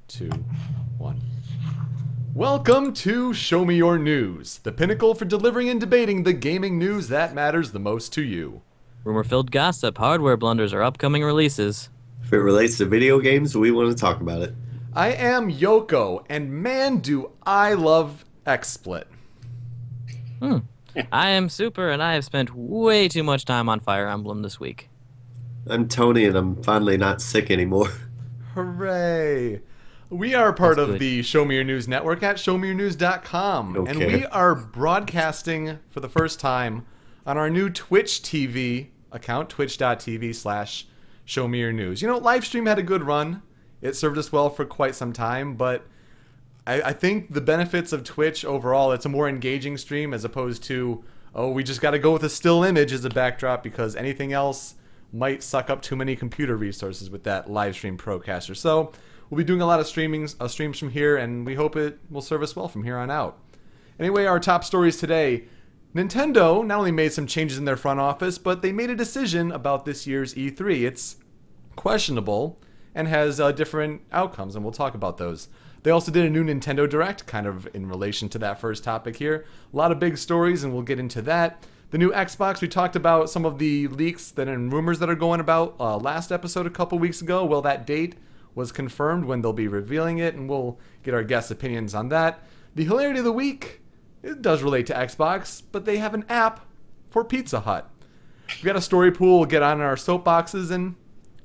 2, 1. Welcome to Show Me Your News, the pinnacle for delivering and debating the gaming news that matters the most to you. Rumor-filled gossip, hardware blunders, or upcoming releases. If it relates to video games, we want to talk about it. I am Yoko, and man, do I love XSplit. I am Super, and I have spent way too much time on Fire Emblem this week. I'm Tony, and I'm finally not sick anymore. Hooray! We are part That's of good. the Show Me Your News network at showmeyournews.com, Don't and care. we are broadcasting for the first time on our new Twitch TV account, twitch.tv/showmeyournews. You know, Livestream had a good run. It served us well for quite some time, but I think the benefits of Twitch overall, it's a more engaging stream as opposed to, oh, we just got to go with a still image as a backdrop because anything else might suck up too many computer resources with that live stream Procaster. So we'll be doing a lot of streams from here, and we hope it will serve us well from here on out. Anyway, our top stories today. Nintendo not only made some changes in their front office, but they made a decision about this year's E3. It's questionable and has different outcomes, and we'll talk about those. They also did a new Nintendo Direct, kind of in relation to that first topic here. A lot of big stories, and we'll get into that. The new Xbox, we talked about some of the leaks and rumors that are going about last episode a couple weeks ago. Well, that date was confirmed when they'll be revealing it, and we'll get our guests' opinions on that. The hilarity of the week, it does relate to Xbox, but they have an app for Pizza Hut. We've got a story pool, we'll get on our soapboxes, and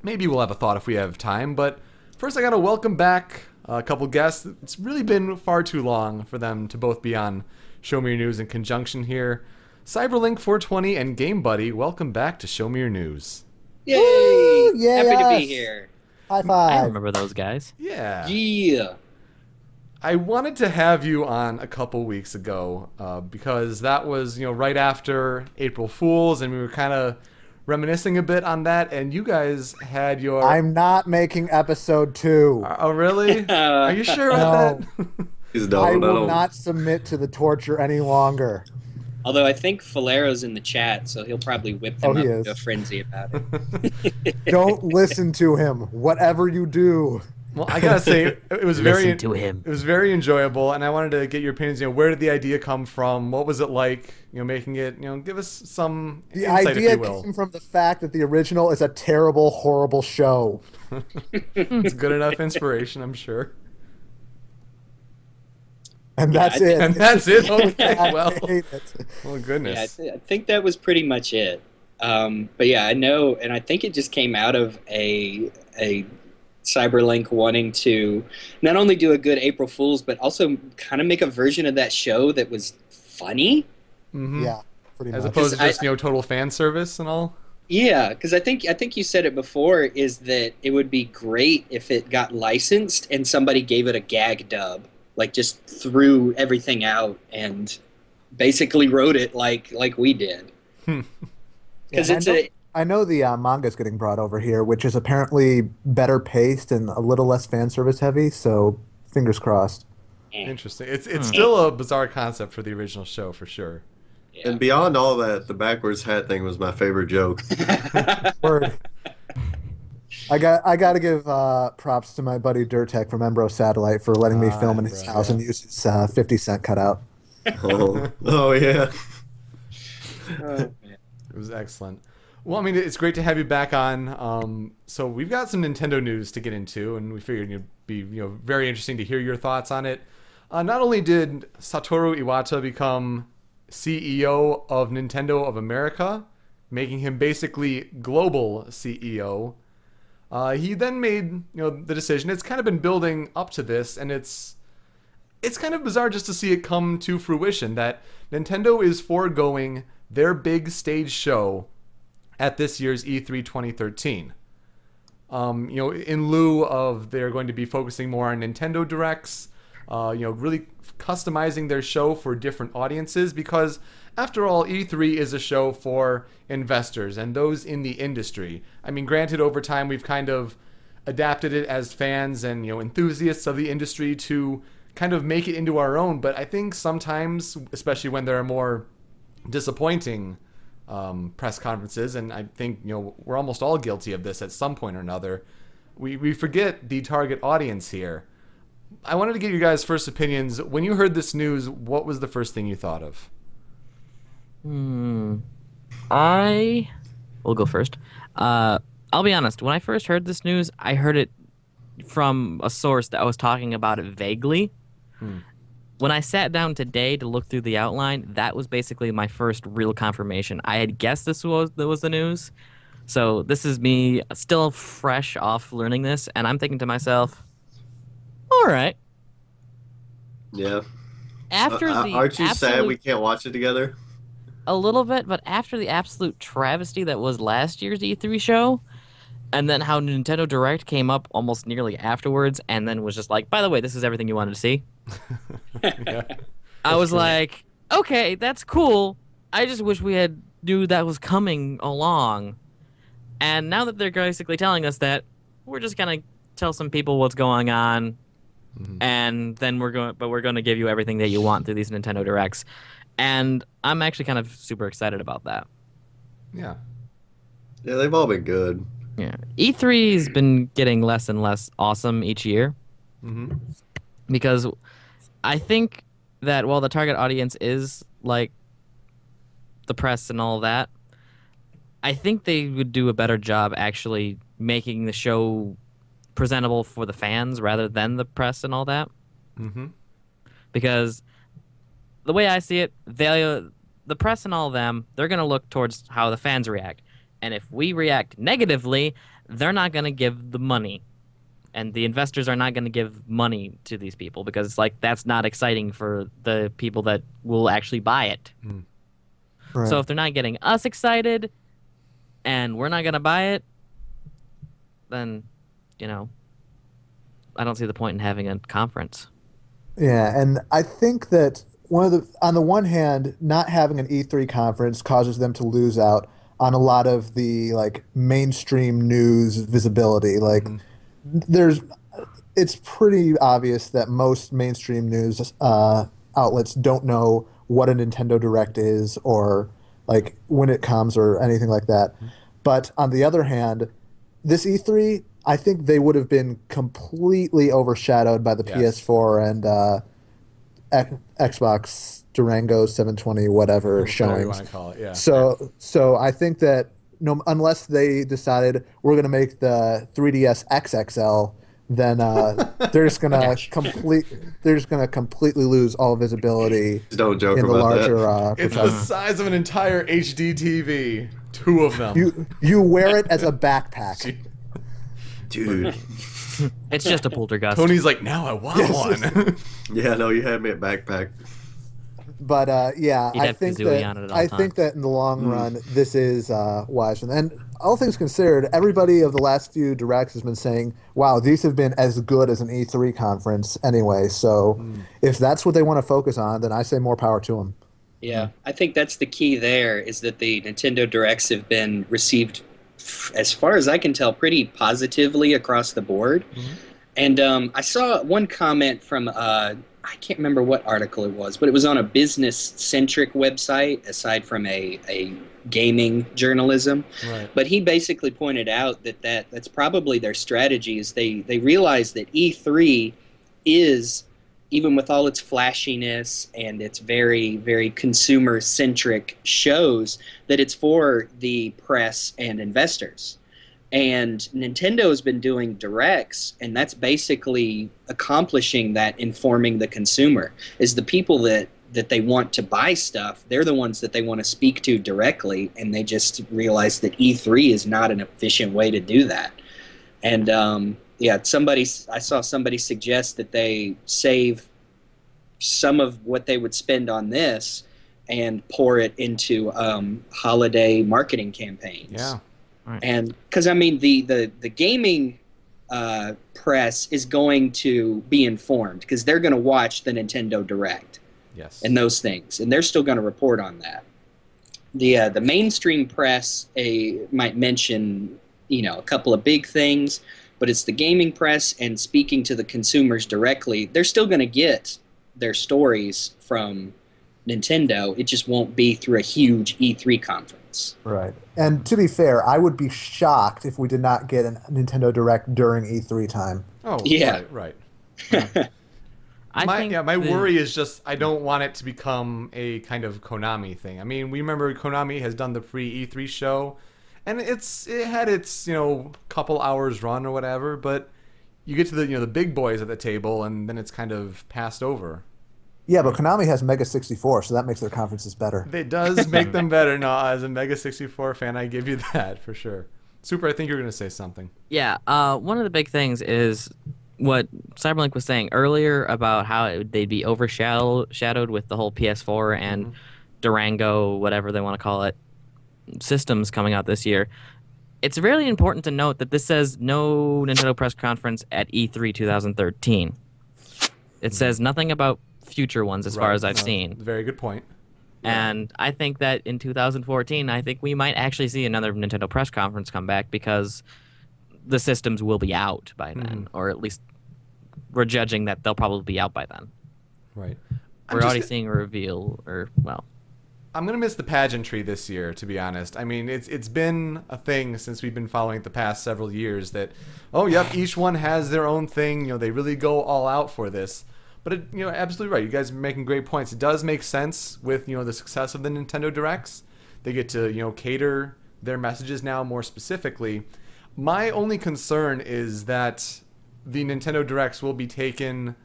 maybe we'll have a thought if we have time. But first I gotta welcome back a couple guests. It's really been far too long for them to both be on Show Me Your News in conjunction here. Cyberlink420 and Game Buddy, welcome back to Show Me Your News. Yay! Woo, yay Happy to us. be here. High I five. remember those guys. Yeah. Yeah. I wanted to have you on a couple weeks ago because that was, right after April Fools, and we were kind of reminiscing a bit on that, and you guys had your... I'm not making episode 2. Oh, really? Are you sure about No. that? He's I done. will not submit to the torture any longer. Although I think Falero's in the chat, so he'll probably whip them Oh, he up is. into a frenzy about it. Don't listen to him. Whatever you do. Well, I gotta say, it was very... Listen to him. It was very enjoyable, and I wanted to get your opinions. Where did the idea come from? What was it like? Making it. Give us some The insight, idea if you will. came from the fact that the original is a terrible, horrible show. It's good enough inspiration, I'm sure. And that's I it. And that's it. Okay. I Well. hate it. Well, Yeah, goodness. I think that was pretty much it. But yeah, I know, and I think it just came out of a Cyberlink wanting to not only do a good April Fool's, but also kind of make a version of that show that was funny. Mhm. Yeah, pretty As much. opposed to I- just total fan service and all. Yeah, because I think you said it before, is that it would be great if it got licensed and somebody gave it a gag dub, like just threw everything out and basically wrote it like we did. Because Yeah, I know the manga's getting brought over here, which is apparently better paced and a little less fan service heavy, so fingers crossed. Interesting. It's still a bizarre concept for the original show, for sure. Yeah. And beyond all that, the backwards hat thing was my favorite joke. Word. I got to give props to my buddy Durtek from Embro Satellite for letting me film in his Embro, house yeah. and use his 50-cent cutout. Oh yeah. Oh, man. It was excellent. Well, I mean, it's great to have you back on. So we've got some Nintendo news to get into, and we figured it'd be very interesting to hear your thoughts on it. Not only did Satoru Iwata become CEO of Nintendo of America, making him basically global CEO, he then made the decision. It's kind of been building up to this, and it's kind of bizarre just to see it come to fruition that Nintendo is foregoing their big stage show at this year's E3 2013. In lieu of they're going to be focusing more on Nintendo Directs, really customizing their show for different audiences, because after all, E3 is a show for investors and those in the industry. I mean, granted, over time we've kind of adapted it as fans and enthusiasts of the industry to kind of make it into our own, but I think sometimes, especially when there are more disappointing press conferences, and I think we're almost all guilty of this at some point or another, we forget the target audience here. I wanted to get your guys' first opinions. When you heard this news, what was the first thing you thought of? I will go first. I'll be honest. When I first heard this news, I heard it from a source that was talking about it vaguely. When I sat down today to look through the outline, that was basically my first real confirmation. I had guessed this was the news, so this is me still fresh off learning this, and I'm thinking to myself, all right. Yeah. After the aren't you sad absolute- we can't watch it together? A little bit, but after the absolute travesty that was last year's E3 show, and then how Nintendo Direct came up almost nearly afterwards, and then was just like, by the way, this is everything you wanted to see. Yeah. I was like, okay, that's cool. I just wish we had knew that was coming along. And now that they're basically telling us that, we're just gonna tell some people what's going on, and then we're going to give you everything that you want through these Nintendo Directs. And I'm actually kind of super excited about that. Yeah. Yeah, they've all been good. Yeah, E3's been getting less and less awesome each year. Because I think that while the target audience is like the press and all that, I think they would do a better job actually making the show presentable for the fans rather than the press and all that. Because the way I see it, the press and all of them, they're going to look towards how the fans react. And if we react negatively, they're not going to give the money. And the investors are not going to give money to these people because it's like that's not exciting for the people that will actually buy it. Right. So if they're not getting us excited and we're not going to buy it, then, you know, I don't see the point in having a conference. Yeah, and I think that on the one hand, not having an E3 conference causes them to lose out on a lot of the like mainstream news visibility. Like it's pretty obvious that most mainstream news outlets don't know what a Nintendo Direct is or like when it comes or anything like that. But on the other hand, this E3, I think they would have been completely overshadowed by the PS4 and Xbox Durango 720 whatever Whatever you showings. want to call it, yeah. So I think that unless they decided we're going to make the 3DS XXL, then they're just going to completely lose all visibility Don't joke in the about larger that. It's the size of an entire HD TV. 2 of them. You wear it as a backpack. Dude. It's just a poltergeist. Tony's like, now I want one. Yeah, no, you had me at backpack. But yeah, You'd I have think Kazooie on it at all I times. think that in the long run, this is wise. And all things considered, everybody of the last few directs has been saying, "Wow, these have been as good as an E3 conference anyway." So if that's what they want to focus on, then I say more power to them. Yeah, I think that's the key there is that the Nintendo Directs have been received, as far as I can tell, pretty positively across the board. And I saw one comment from, I can't remember what article it was, but it was on a business-centric website aside from a gaming journalism. Right. But he basically pointed out that's probably their strategy is they realize that E3 is, even with all its flashiness and its very, very consumer-centric shows, that it's for the press and investors. And Nintendo has been doing directs, and that's basically accomplishing that, informing the consumer. Is the people that they want to buy stuff, they're the ones that they want to speak to directly, and they just realize that E3 is not an efficient way to do that. And yeah, I saw somebody suggest that they save some of what they would spend on this and pour it into holiday marketing campaigns. Yeah. Right. And because I mean the gaming press is going to be informed because they're going to watch the Nintendo Direct Yes. and those things, and they're still going to report on that. The mainstream press might mention a couple of big things, but it's the gaming press and speaking to the consumers directly. They're still going to get their stories from Nintendo. It just won't be through a huge E3 conference. Right. And to be fair, I would be shocked if we did not get a Nintendo Direct during E3 time. Oh, Yeah. right. My worry is just I don't want it to become a kind of Konami thing. I mean, we remember Konami has done the free E3 show, and it had its couple hours run or whatever, but you get to the big boys at the table, and then it's kind of passed over. Yeah, but Konami has Mega 64, so that makes their conferences better. It does make them better. No, as a Mega 64 fan, I give you that for sure. Super, I think you're going to say something. Yeah, one of the big things is what Cyberlink was saying earlier about how they'd be overshadowed with the whole PS4 and Durango, whatever they want to call it, systems coming out this year. It's really important to note that this says no Nintendo press conference at E3 2013. It says nothing about future ones as far as I've seen. Very good point. And I think that in 2014, I think we might actually see another Nintendo press conference come back because the systems will be out by then, or at least we're judging that they'll probably be out by then. Right. We're already seeing a reveal, I'm going to miss the pageantry this year, to be honest. I mean, it's been a thing since we've been following it the past several years that, each one has their own thing. They really go all out for this. But, absolutely right. You guys are making great points. It does make sense with, the success of the Nintendo Directs. They get to, cater their messages now more specifically. My only concern is that the Nintendo Directs will be taken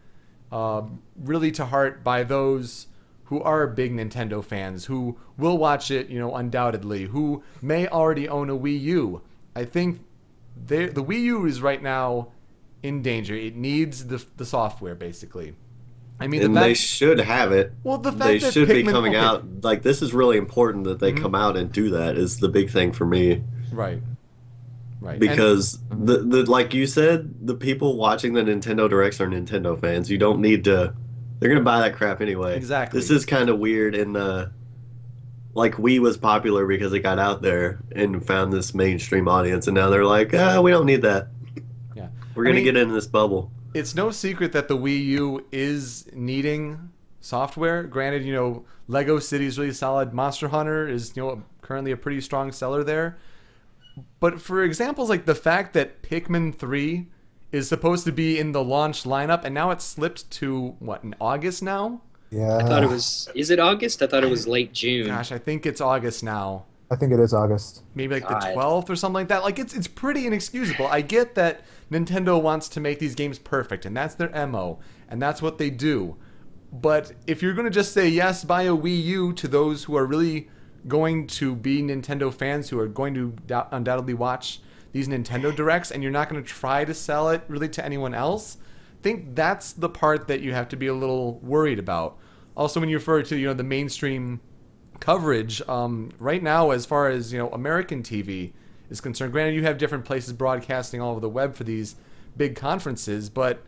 really to heart by those who are big Nintendo fans, who will watch it, undoubtedly, who may already own a Wii U. I think the Wii U is right now in danger. It needs the software, basically. I mean, they should have it. Well, the fact they that should Pikmin, be coming out. Like, this is really important that they come out and do that. Is the big thing for me. Right. Because the like you said, the people watching the Nintendo Directs are Nintendo fans. You don't need to. They're gonna buy that crap anyway. Exactly. This is kind of weird, and like Wii was popular because it got out there and found this mainstream audience, and now they're like, we don't need that. Yeah. We're gonna get into this bubble. It's no secret that the Wii U is needing software. Granted, Lego City is really solid. Monster Hunter is, currently a pretty strong seller there. But for examples like the fact that Pikmin 3 is supposed to be in the launch lineup, and now it's slipped to, in August now? Yeah. I thought it was... Is it August? I thought it was late June. Gosh, I think it's August now. I think it is August. Maybe like the 12th or something like that. Like, it's pretty inexcusable. I get that Nintendo wants to make these games perfect, and that's their MO, and that's what they do. But if you're going to just say, yes, buy a Wii U to those who are really going to be Nintendo fans, who are going to undoubtedly watch these Nintendo Directs, and you're not going to try to sell it really to anyone else, I think that's the part that you have to be a little worried about. Also, when you refer to, the mainstream coverage, right now, as far as, American TV is concerned, granted, you have different places broadcasting all over the web for these big conferences, but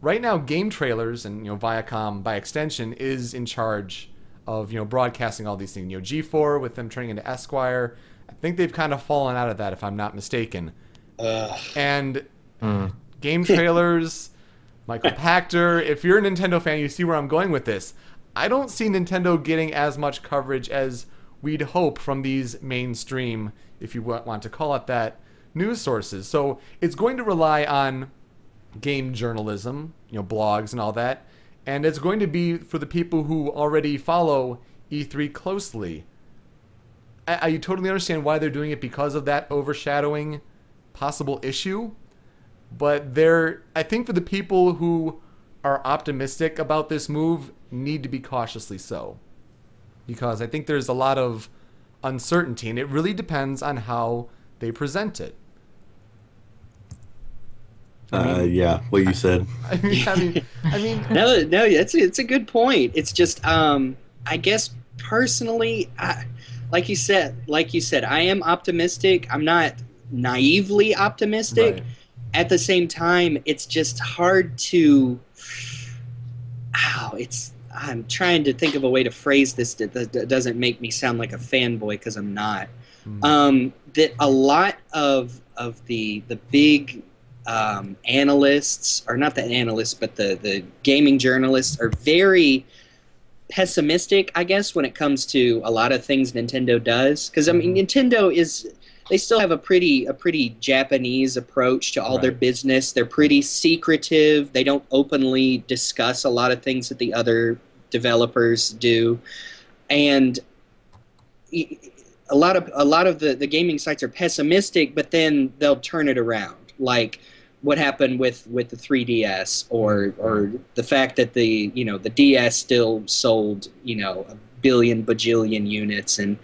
right now, game trailers and, Viacom, by extension, is in charge of, broadcasting all these things. G4, with them turning into Esquire, I think they've kind of fallen out of that, if I'm not mistaken. And game trailers, Michael Pachter, if you're a Nintendo fan, you see where I'm going with this. I don't see Nintendo getting as much coverage as we'd hope from these mainstream, if you want to call it that, news sources. So it's going to rely on game journalism, blogs and all that, and it's going to be for the people who already follow E3 closely. I totally understand why they're doing it because of that overshadowing possible issue, but I think for the people who are optimistic about this move need to be cautiously so, because I think there's a lot of uncertainty, and it really depends on how they present it. Yeah, what you said. I mean. No, it's a good point. It's just, I guess personally, like you said, I am optimistic. I'm not naively optimistic. Right. At the same time, it's just hard to. I'm trying to think of a way to phrase this that doesn't make me sound like a fanboy, because I'm not. That a lot of the big analysts, or not the analysts, but the gaming journalists, are very pessimistic, I guess, when it comes to a lot of things Nintendo does. Because, I mean, Nintendo is... they still have a pretty Japanese approach to all their Right. business. They're pretty secretive. They don't openly discuss a lot of things that the other developers do, and a lot of the gaming sites are pessimistic, but then they'll turn it around, like what happened with the 3DS, or the fact that the DS still sold a billion bajillion units, and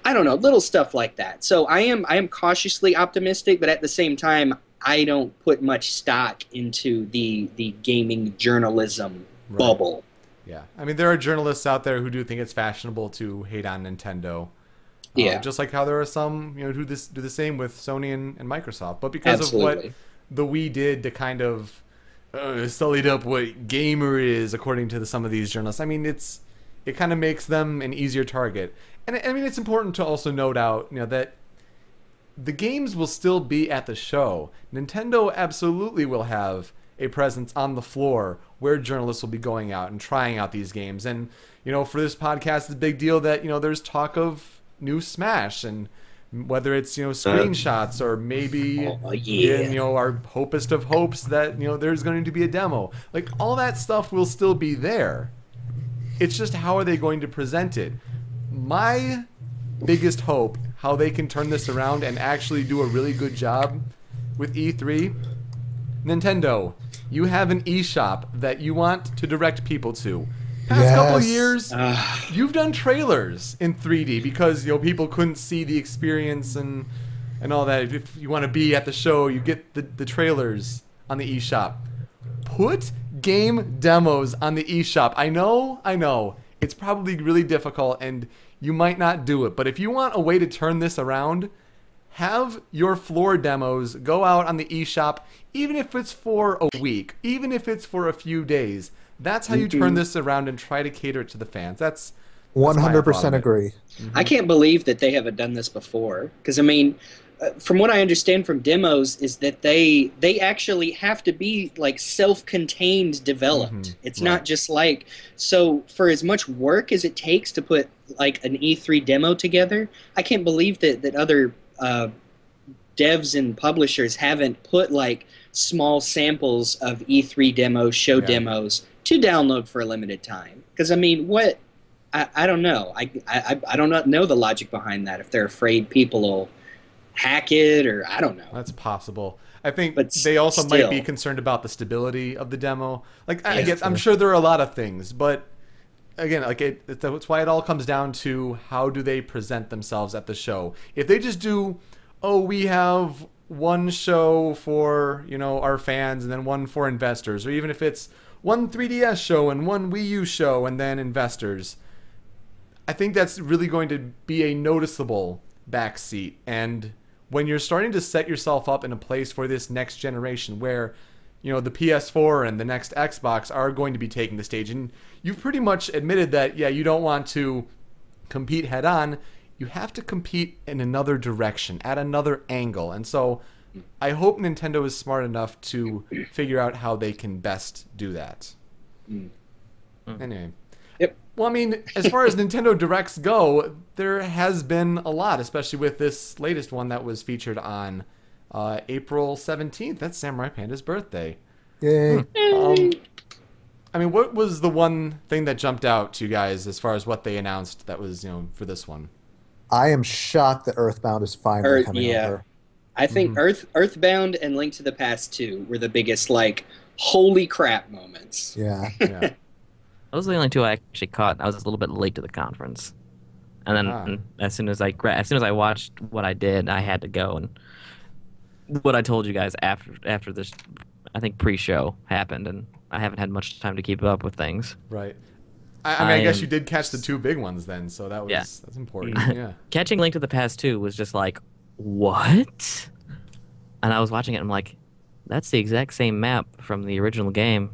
I don't know, little stuff like that. So I am cautiously optimistic, but at the same time, I don't put much stock into the gaming journalism bubble. Yeah, I mean, there are journalists out there who do think it's fashionable to hate on Nintendo. Yeah. Just like how there are some, who do the same with Sony and Microsoft. But because of what Absolutely. the Wii did to kind of sullied up what gamer is, according to some of these journalists, I mean, it kind of makes them an easier target. And I mean, it's important to also note out, that the games will still be at the show. Nintendo absolutely will have a presence on the floor where journalists will be going out and trying out these games. And, for this podcast, it's a big deal that, there's talk of new Smash, and whether it's, screenshots or maybe in, our hopest of hopes that, there's going to be a demo. Like, all that stuff will still be there. It's just how are they going to present it? My biggest hope, how they can turn this around and actually do a really good job with E3, Nintendo, you have an eShop that you want to direct people to. Past couple years, you've done trailers in 3D because people couldn't see the experience and all that. If you want to be at the show, you get the trailers on the eShop. Put game demos on the eShop. I know. It's probably really difficult and you might not do it, but if you want a way to turn this around, have your floor demos go out on the eShop, even if it's for a week, even if it's for a few days. That's how you turn this around and try to cater it to the fans. That's 100% agree. I can't believe that they haven't done this before. Because, I mean, from what I understand from demos is that they actually have to be, like, self-contained developed. It's not just like... So, for as much work as it takes to put, like, an E3 demo together, I can't believe that other devs and publishers haven't put, like, small samples of E3 demos, show demos, to download for a limited time. Because, I mean, what... I don't know. I don't know the logic behind that. If they're afraid people will hack it, or I don't know. That's possible. I think But they also might still. be concerned about the stability of the demo. Like, I'm sure there are a lot of things, but again, like that's why it all comes down to how do they present themselves at the show. If they just do, we have one show for our fans and then one for investors, or even if it's one 3DS show and one Wii U show and then investors, I think that's really going to be a noticeable backseat. And when you're starting to set yourself up in a place for this next generation where, the PS4 and the next Xbox are going to be taking the stage, and you've pretty much admitted that, you don't want to compete head on, you have to compete in another direction, at another angle. And so I hope Nintendo is smart enough to figure out how they can best do that. Anyway. Yep. Well, I mean, as far as Nintendo Directs go, there has been a lot, especially with this latest one that was featured on April 17th. That's Samurai Panda's birthday. Yay. I mean, what was the one thing that jumped out to you guys as far as what they announced that was, for this one? I am shocked that Earthbound is finally coming over. I think Earthbound and Link to the Past 2 were the biggest, like, holy crap moments. Yeah. Those are the only two I actually caught. I was a little bit late to the conference, and then as soon as I watched what I did, I had to go. And what I told you guys after this, I think pre-show happened, and I haven't had much time to keep up with things. Right. I guess you did catch the two big ones then, so that's important. Yeah. Catching Link to the Past 2 was just like, what? And I was watching it, and I'm like, that's the exact same map from the original game.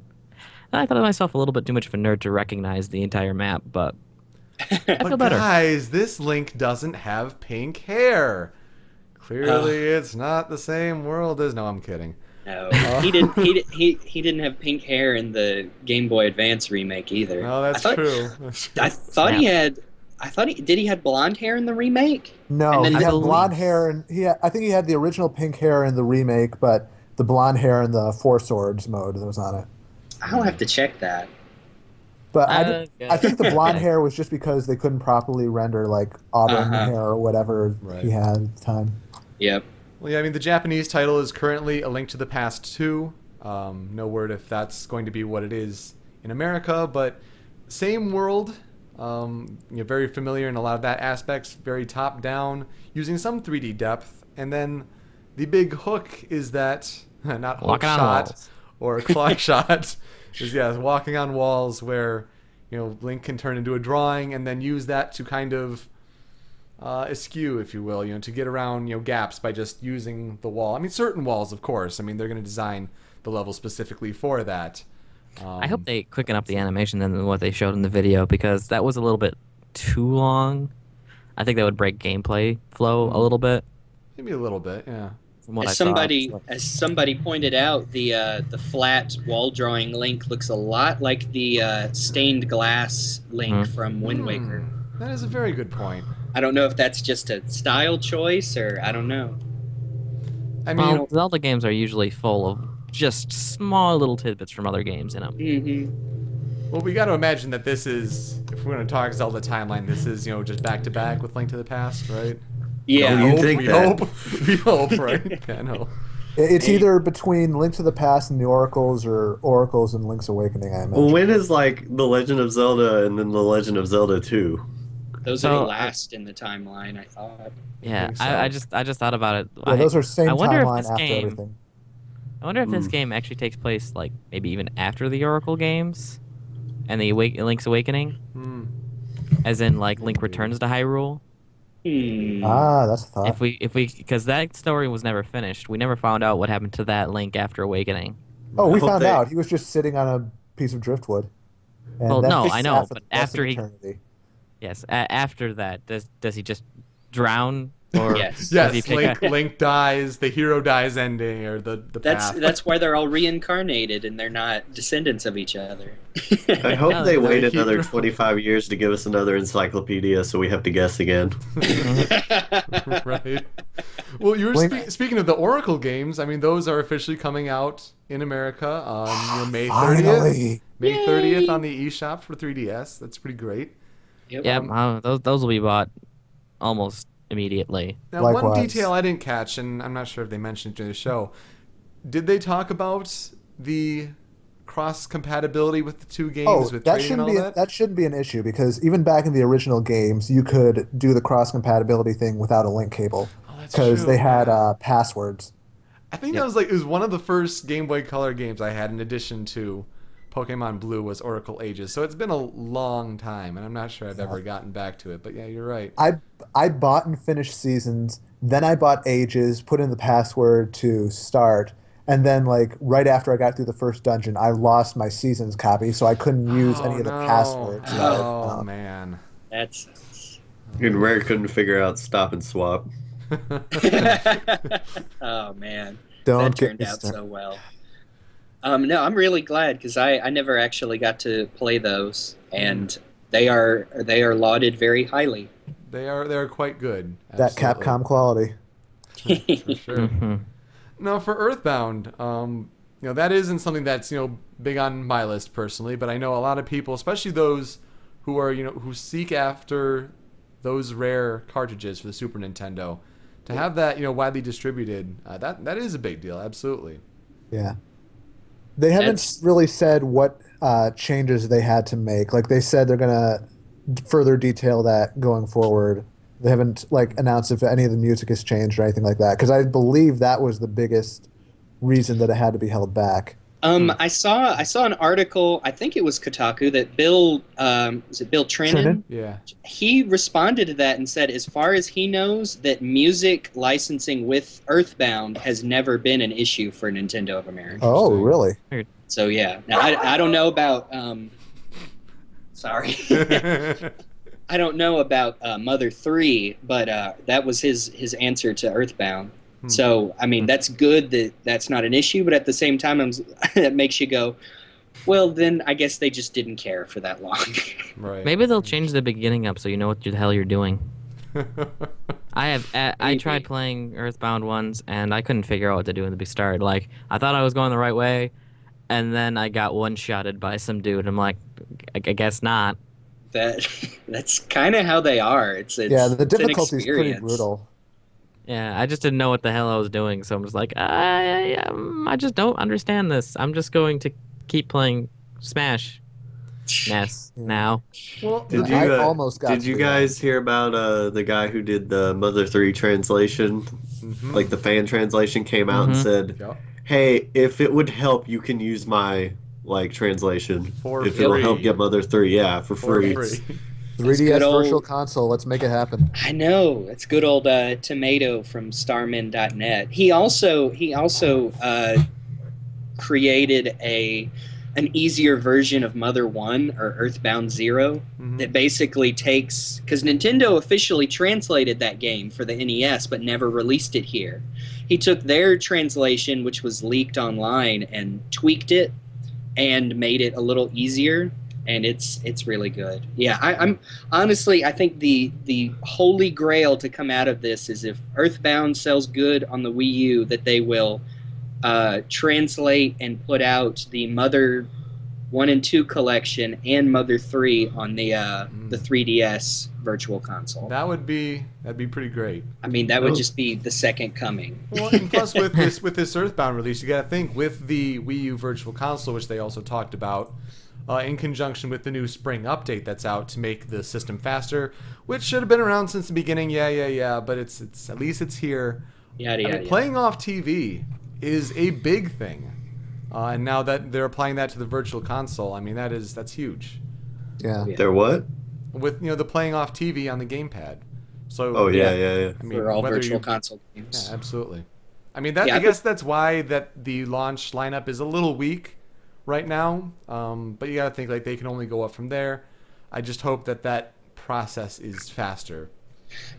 And I thought of myself a little bit too much of a nerd to recognize the entire map, but I feel better. Guys, this Link doesn't have pink hair. Clearly, it's not the same world as... No, I'm kidding. No, he didn't. He didn't have pink hair in the Game Boy Advance remake either. No, that's true. I thought he had. I thought did he had blonde hair in the remake? No, And then he I had believe- blonde hair, and I think he had the original pink hair in the remake, but the blonde hair in the Four Swords mode that was on it. I'll have to check that. But Okay. I think the blonde Okay. hair was just because they couldn't properly render like auburn Uh-huh. hair or whatever Right. he had at the time. Yep. Well, yeah, I mean, the Japanese title is currently A Link to the Past 2. No word if that's going to be what it is in America, but same world. Very familiar in a lot of that aspects, very top-down, using some 3D depth. And then the big hook is that, not hook Walking on shot walls. or clock shot, is, walking on walls where, Link can turn into a drawing and then use that to kind of askew, if you will, to get around, gaps by just using the wall. I mean, certain walls, of course. I mean, they're going to design the level specifically for that. I hope they quicken up the animation than what they showed in the video because that was a little bit too long. I think that would break gameplay flow a little bit. Maybe a little bit, yeah. From what As I saw. somebody pointed out, the flat wall drawing Link looks a lot like the stained glass Link from Wind Waker. That is a very good point. I don't know if that's just a style choice or I don't know. I mean, Well, Zelda games are usually full of just small little tidbits from other games in them. Mm-hmm. well, we got to imagine that this is, if we're going to talk Zelda timeline, this is, just back to back with Link to the Past, right? Yeah. Oh, you think we that? hope. We hope, right? Yeah, no. It's either between Link to the Past and the Oracles or Oracles and Link's Awakening, I imagine. Well, when is like The Legend of Zelda and then The Legend of Zelda 2? Those are the last in the timeline, I thought. Yeah, think so. I just thought about it. Yeah, those are same I wonder if timeline this after game- everything. I wonder if this game actually takes place like maybe even after the Oracle games and the Link's Awakening, Hmm. as in like Link returns to Hyrule. Ah, that's a thought. If we because that story was never finished. We never found out what happened to that Link after Awakening. Oh, we I hope found they- out. He was just sitting on a piece of driftwood. And Well, that no, was I know, after but the rest of after he- eternity. Yes, after that, does he just drown or Yes. does he Yes, pick Link dies, the hero dies ending, or the path. That's why they're all reincarnated and they're not descendants of each other. I hope No, they no, wait keep another going. 25 years to give us another encyclopedia so we have to guess again. Right. Well, you were Link- speaking of the Oracle games. I mean, those are officially coming out in America on May 30th. Finally. May 30th on the eShop for 3DS. That's pretty great. Yep. Yeah, those will be bought almost immediately. Now, one Likewise. detail I didn't catch, and I'm not sure if they mentioned it during the show. Did they talk about the cross compatibility with the two games Oh, with that trading and shouldn't all be that? that shouldn't be an issue because even back in the original games, you could do the cross compatibility thing without a link cable Oh, that's because true, they had yeah. passwords. I think that was it was one of the first Game Boy Color games I had in addition to Pokemon Blue was Oracle Ages. So it's been a long time, and I'm not sure I've ever gotten back to it. But yeah, you're right. I bought and finished Seasons, then I bought Ages, put in the password to start, and then like right after I got through the first dungeon, I lost my Seasons copy, so I couldn't use any of the passwords. Oh man. That's And Rare couldn't figure out stop and swap. oh man, Don't that get turned me out started. so well. No, I'm really glad because I never actually got to play those, and they are lauded very highly. They're quite good. That Absolutely. Capcom quality. For sure. Now for Earthbound, that isn't something that's big on my list personally, but I know a lot of people, especially those who are who seek after those rare cartridges for the Super Nintendo, to have that widely distributed, that is a big deal. Absolutely. Yeah. They haven't That's- really said what changes they had to make. Like they said they're gonna further detail that going forward. They haven't announced if any of the music has changed or anything like that. Because I believe that was the biggest reason that it had to be held back. I saw an article. I think it was Kotaku that Bill is it Bill Trinan? Trinan? Yeah. He responded to that and said, as far as he knows, that music licensing with Earthbound has never been an issue for Nintendo of America. Oh, Interesting. really? So yeah, now, I don't know about. Sorry, I don't know about Mother 3, but that was his answer to Earthbound. So I mean, that's good that that's not an issue, but at the same time, that makes you go, Well, then I guess they just didn't care for that long. Right. Maybe they'll change the beginning up so you know what the hell you're doing. I tried playing Earthbound once and I couldn't figure out what to do in the start. Like I thought I was going the right way, and then I got one-shotted by some dude. I'm like, I guess not. That's kind of how they are. It's Yeah, the it's an difficulty is pretty experience. brutal. Yeah, I just didn't know what the hell I was doing, so I'm just like, I just don't understand this. I'm just going to keep playing Smash NES now. Well, Did you I almost got did you to guys hear about the guy who did the Mother 3 translation? Mhm. Like the fan translation came out and Mhm. said, Yep. "Hey, if it would help, you can use my like translation For if it'll help free. get Mother 3, yeah, for For free." free. 3DS good old- Virtual Console. Let's make it happen. I know. It's good old Tomato from Starman.net. He also created an easier version of Mother 1 or Earthbound 0 Mhm. that basically takes, because Nintendo officially translated that game for the NES but never released it here. He took their translation, which was leaked online, and tweaked it and made it a little easier, and it's really good. Yeah, I'm honestly, I think the holy grail to come out of this is if Earthbound sells good on the Wii U, that they will translate and put out the Mother 1 and 2 collection and Mother 3 on the 3DS Virtual Console. That'd be pretty great. I mean, that would just be the second coming. Well, and plus with this Earthbound release, you got to think with the Wii U Virtual Console, which they also talked about, in conjunction with the new spring update that's out to make the system faster, which should have been around since the beginning. Yeah. But it's at least it's here. Yada, I yada, mean, playing off TV is a big thing, and now that they're applying that to the Virtual Console, I mean that's huge. Yeah. Yeah. They're what? With the playing off TV on the gamepad. So Oh yeah, Yeah. yeah. I mean, For all whether Virtual you- Console games. Yeah, absolutely. I mean, that Yeah, I guess that's why that the launch lineup is a little weak right now. But you got to think like they can only go up from there. I just hope that process is faster.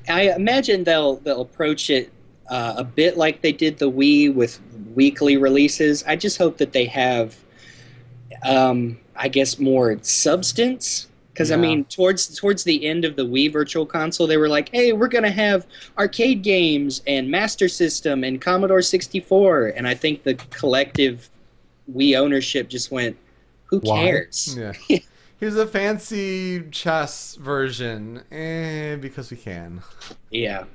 I imagine they'll approach it a bit like they did the Wii with weekly releases. I just hope that they have, I guess, more substance. Because I Yeah. mean, towards the end of the Wii Virtual Console, they were like, "Hey, we're gonna have arcade games and Master System and Commodore 64," and I think the collective Wii ownership just went, "Who Why? cares?" Yeah. Here's a fancy chess version, because we can. Yeah.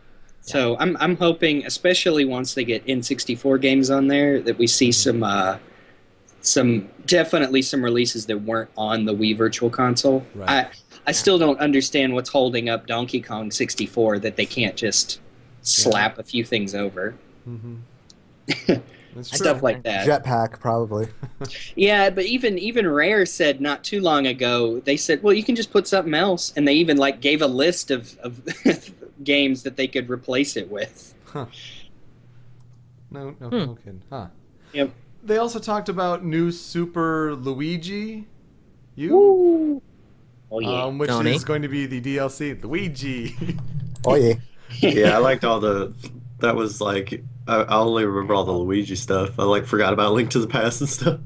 So I'm hoping, especially once they get N64 games on there, that we see definitely some releases that weren't on the Wii Virtual Console. Right. I still don't understand what's holding up Donkey Kong 64 that they can't just slap a few things over. Mm-hmm. That's true. Stuff like that. Jetpack, probably. Yeah, but even Rare said not too long ago, they said, well, you can just put something else, and they even like gave a list of games that they could replace it with. Huh. No kidding. Huh. Yep. They also talked about new Super Luigi U, Woo. Oh yeah. which Tony? is going to be the DLC, Luigi. Oh yeah. Yeah, I liked all the. That was like I only remember all the Luigi stuff. I like forgot about Link to the Past and stuff.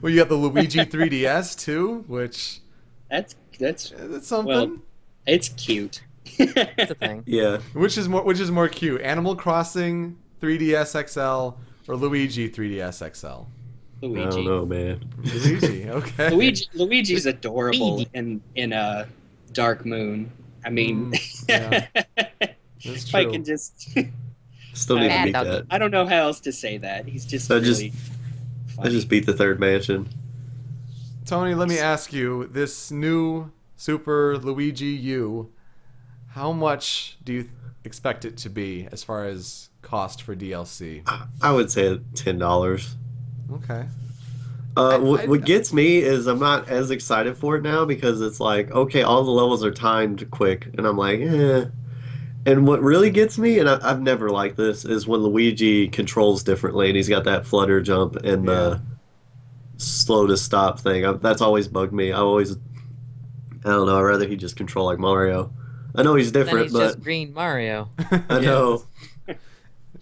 Well, you got the Luigi 3DS too, which that's that's something. well, it's cute. That's a thing. Yeah, Which is more cute? Animal Crossing 3DS XL or Luigi 3DS XL? I don't Luigi. know, man. Luigi, okay. Luigi's adorable in Dark Moon. I mean, yeah. That's if I true. can just, Still need to Bad beat doggy. that. I don't know how else to say that. He's just I really I funny. just beat the third mansion. Tony, let me ask you, this new Super Luigi U, how much do you expect it to be as far as cost for DLC? I would say $10. Okay. What gets me is I'm not as excited for it now because it's like, okay, all the levels are timed quick, and I'm like, eh. And what really gets me, and I've never liked this, is when Luigi controls differently, and he's got that flutter jump and the slow to stop thing. That's always bugged me. I don't know, I'd rather he just control like Mario. I know he's Then different, he's but just Green Mario. I know.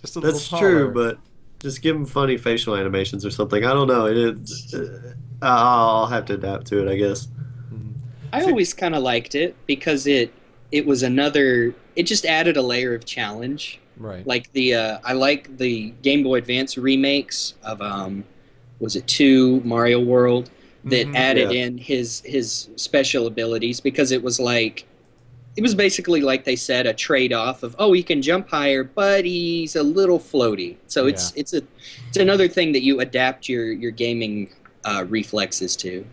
Just a little That's taller. true, but just give him funny facial animations or something. I don't know. I'll have to adapt to it, I guess. I See- always kind of liked it because it was another. It just added a layer of challenge. Right. Like I like the Game Boy Advance remakes of was it 2 Mario World that Mhm. added Yeah. in his special abilities because it was like it was basically like they said a trade off of he can jump higher but he's a little floaty. So it's another thing that you adapt your gaming reflexes to.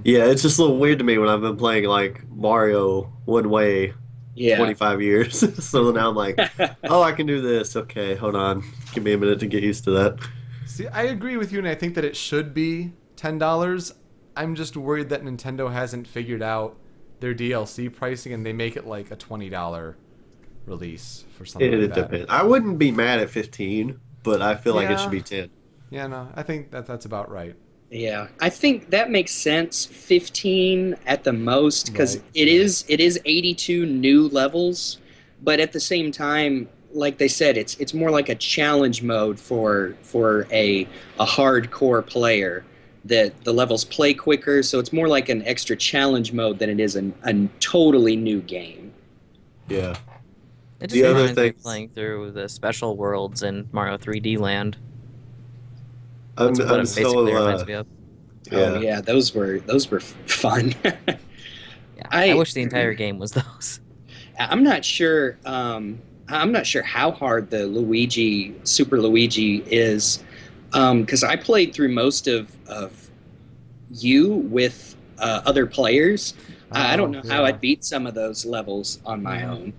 Yeah, it's just a little weird to me when I've been playing like Mario one way Yeah. 25 years. So now I'm like, oh, I can do this. Okay, hold on. Give me a minute to get used to that. See, I agree with you, and I think that it should be $10. I'm just worried that Nintendo hasn't figured out their DLC pricing, and they make it like a $20 release for something It like that. depends. I wouldn't be mad at 15, but I feel like it Yeah. should be 10. Yeah, no, I think that's about right. Yeah, I think that makes sense. 15 at the most, because Right, it right. is 82 new levels, but at the same time, like they said, it's more like a challenge mode for a hardcore player. That the levels play quicker, so it's more like an extra challenge mode than it is a totally new game. Yeah. It just The other reminds me of things- playing through the special worlds in Mario 3D Land. I'm, That's what I'm it basically so, reminds me of. Oh yeah. yeah, those were fun. Yeah, I- I wish the entire game was those. I'm not sure. I'm not sure how hard the Super Luigi is, because I played through most of you with other players. I don't know how yeah. I'd beat some of those levels on my Mhm. own.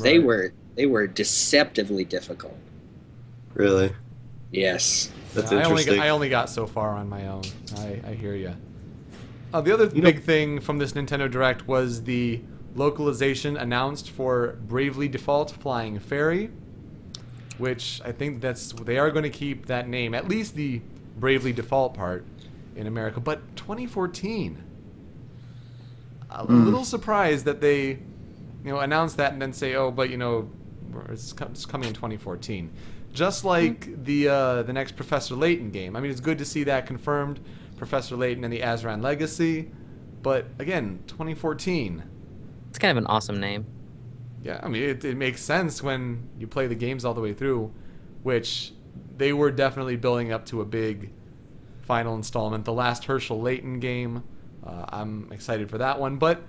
They Right. were deceptively difficult. Really? Yes. That's I interesting. only got so far on my own. I hear you. The other You know- big thing from this Nintendo Direct was the localization announced for Bravely Default Flying Fairy, which I think they are going to keep that name, at least the Bravely Default part in America. But 2014, a little surprised that they, announce that and then say, oh, but it's coming in 2014. Just like the next Professor Layton game. I mean, it's good to see that confirmed, Professor Layton and the Azeran Legacy. But again, 2014. It's kind of an awesome name. Yeah, I mean, it makes sense when you play the games all the way through, which they were definitely building up to a big final installment. The last Herschel Layton game, I'm excited for that one. But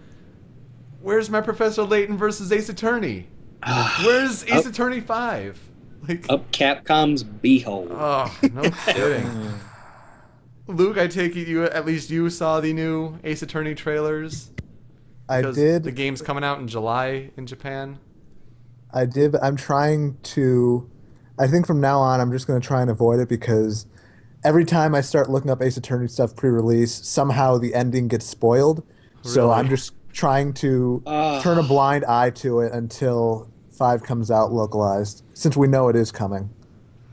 where's my Professor Layton versus Ace Attorney? Where's Ace Attorney 5? Like, Up Capcom's beehole. oh, no kidding. Luke, I take it you saw the new Ace Attorney trailers? I Because did. The game's coming out in July in Japan. I did, but I'm trying to. I think from now on, I'm just going to try and avoid it because every time I start looking up Ace Attorney stuff pre-release, somehow the ending gets spoiled. So Really? I'm just trying to Ah. turn a blind eye to it until 5 comes out localized, since we know it is coming.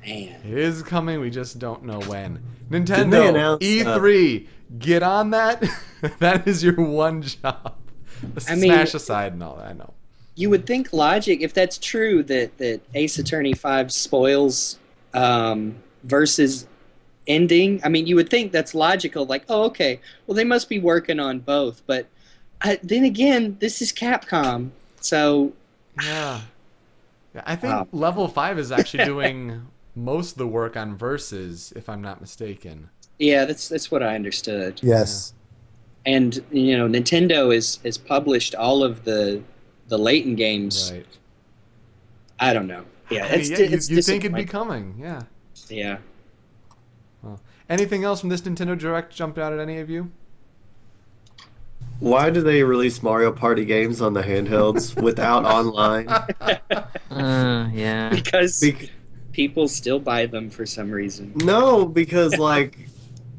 Man. It is coming, we just don't know when. Didn't they Nintendo, announce, E3, get on that. That is your one job. I mean- Smash aside and all that, I know. You would think logic, if that's true, that Ace Attorney 5 spoils versus ending. I mean, you would think that's logical. Like, oh, okay, well, they must be working on both. But then again, this is Capcom, so Yeah. I think Wow. Level 5 is actually doing most of the work on Versus, if I'm not mistaken. yeah, that's what I understood. Yes. And Nintendo is published all of the Layton games. Right. I don't know. Yeah, Hey, it's you it's think it'd be disappointing. coming, yeah. Yeah. Anything else from this Nintendo Direct jumped out at any of you? Why do they release Mario Party games on the handhelds without online? Yeah. Because Bec- people still buy them for some reason. no, because like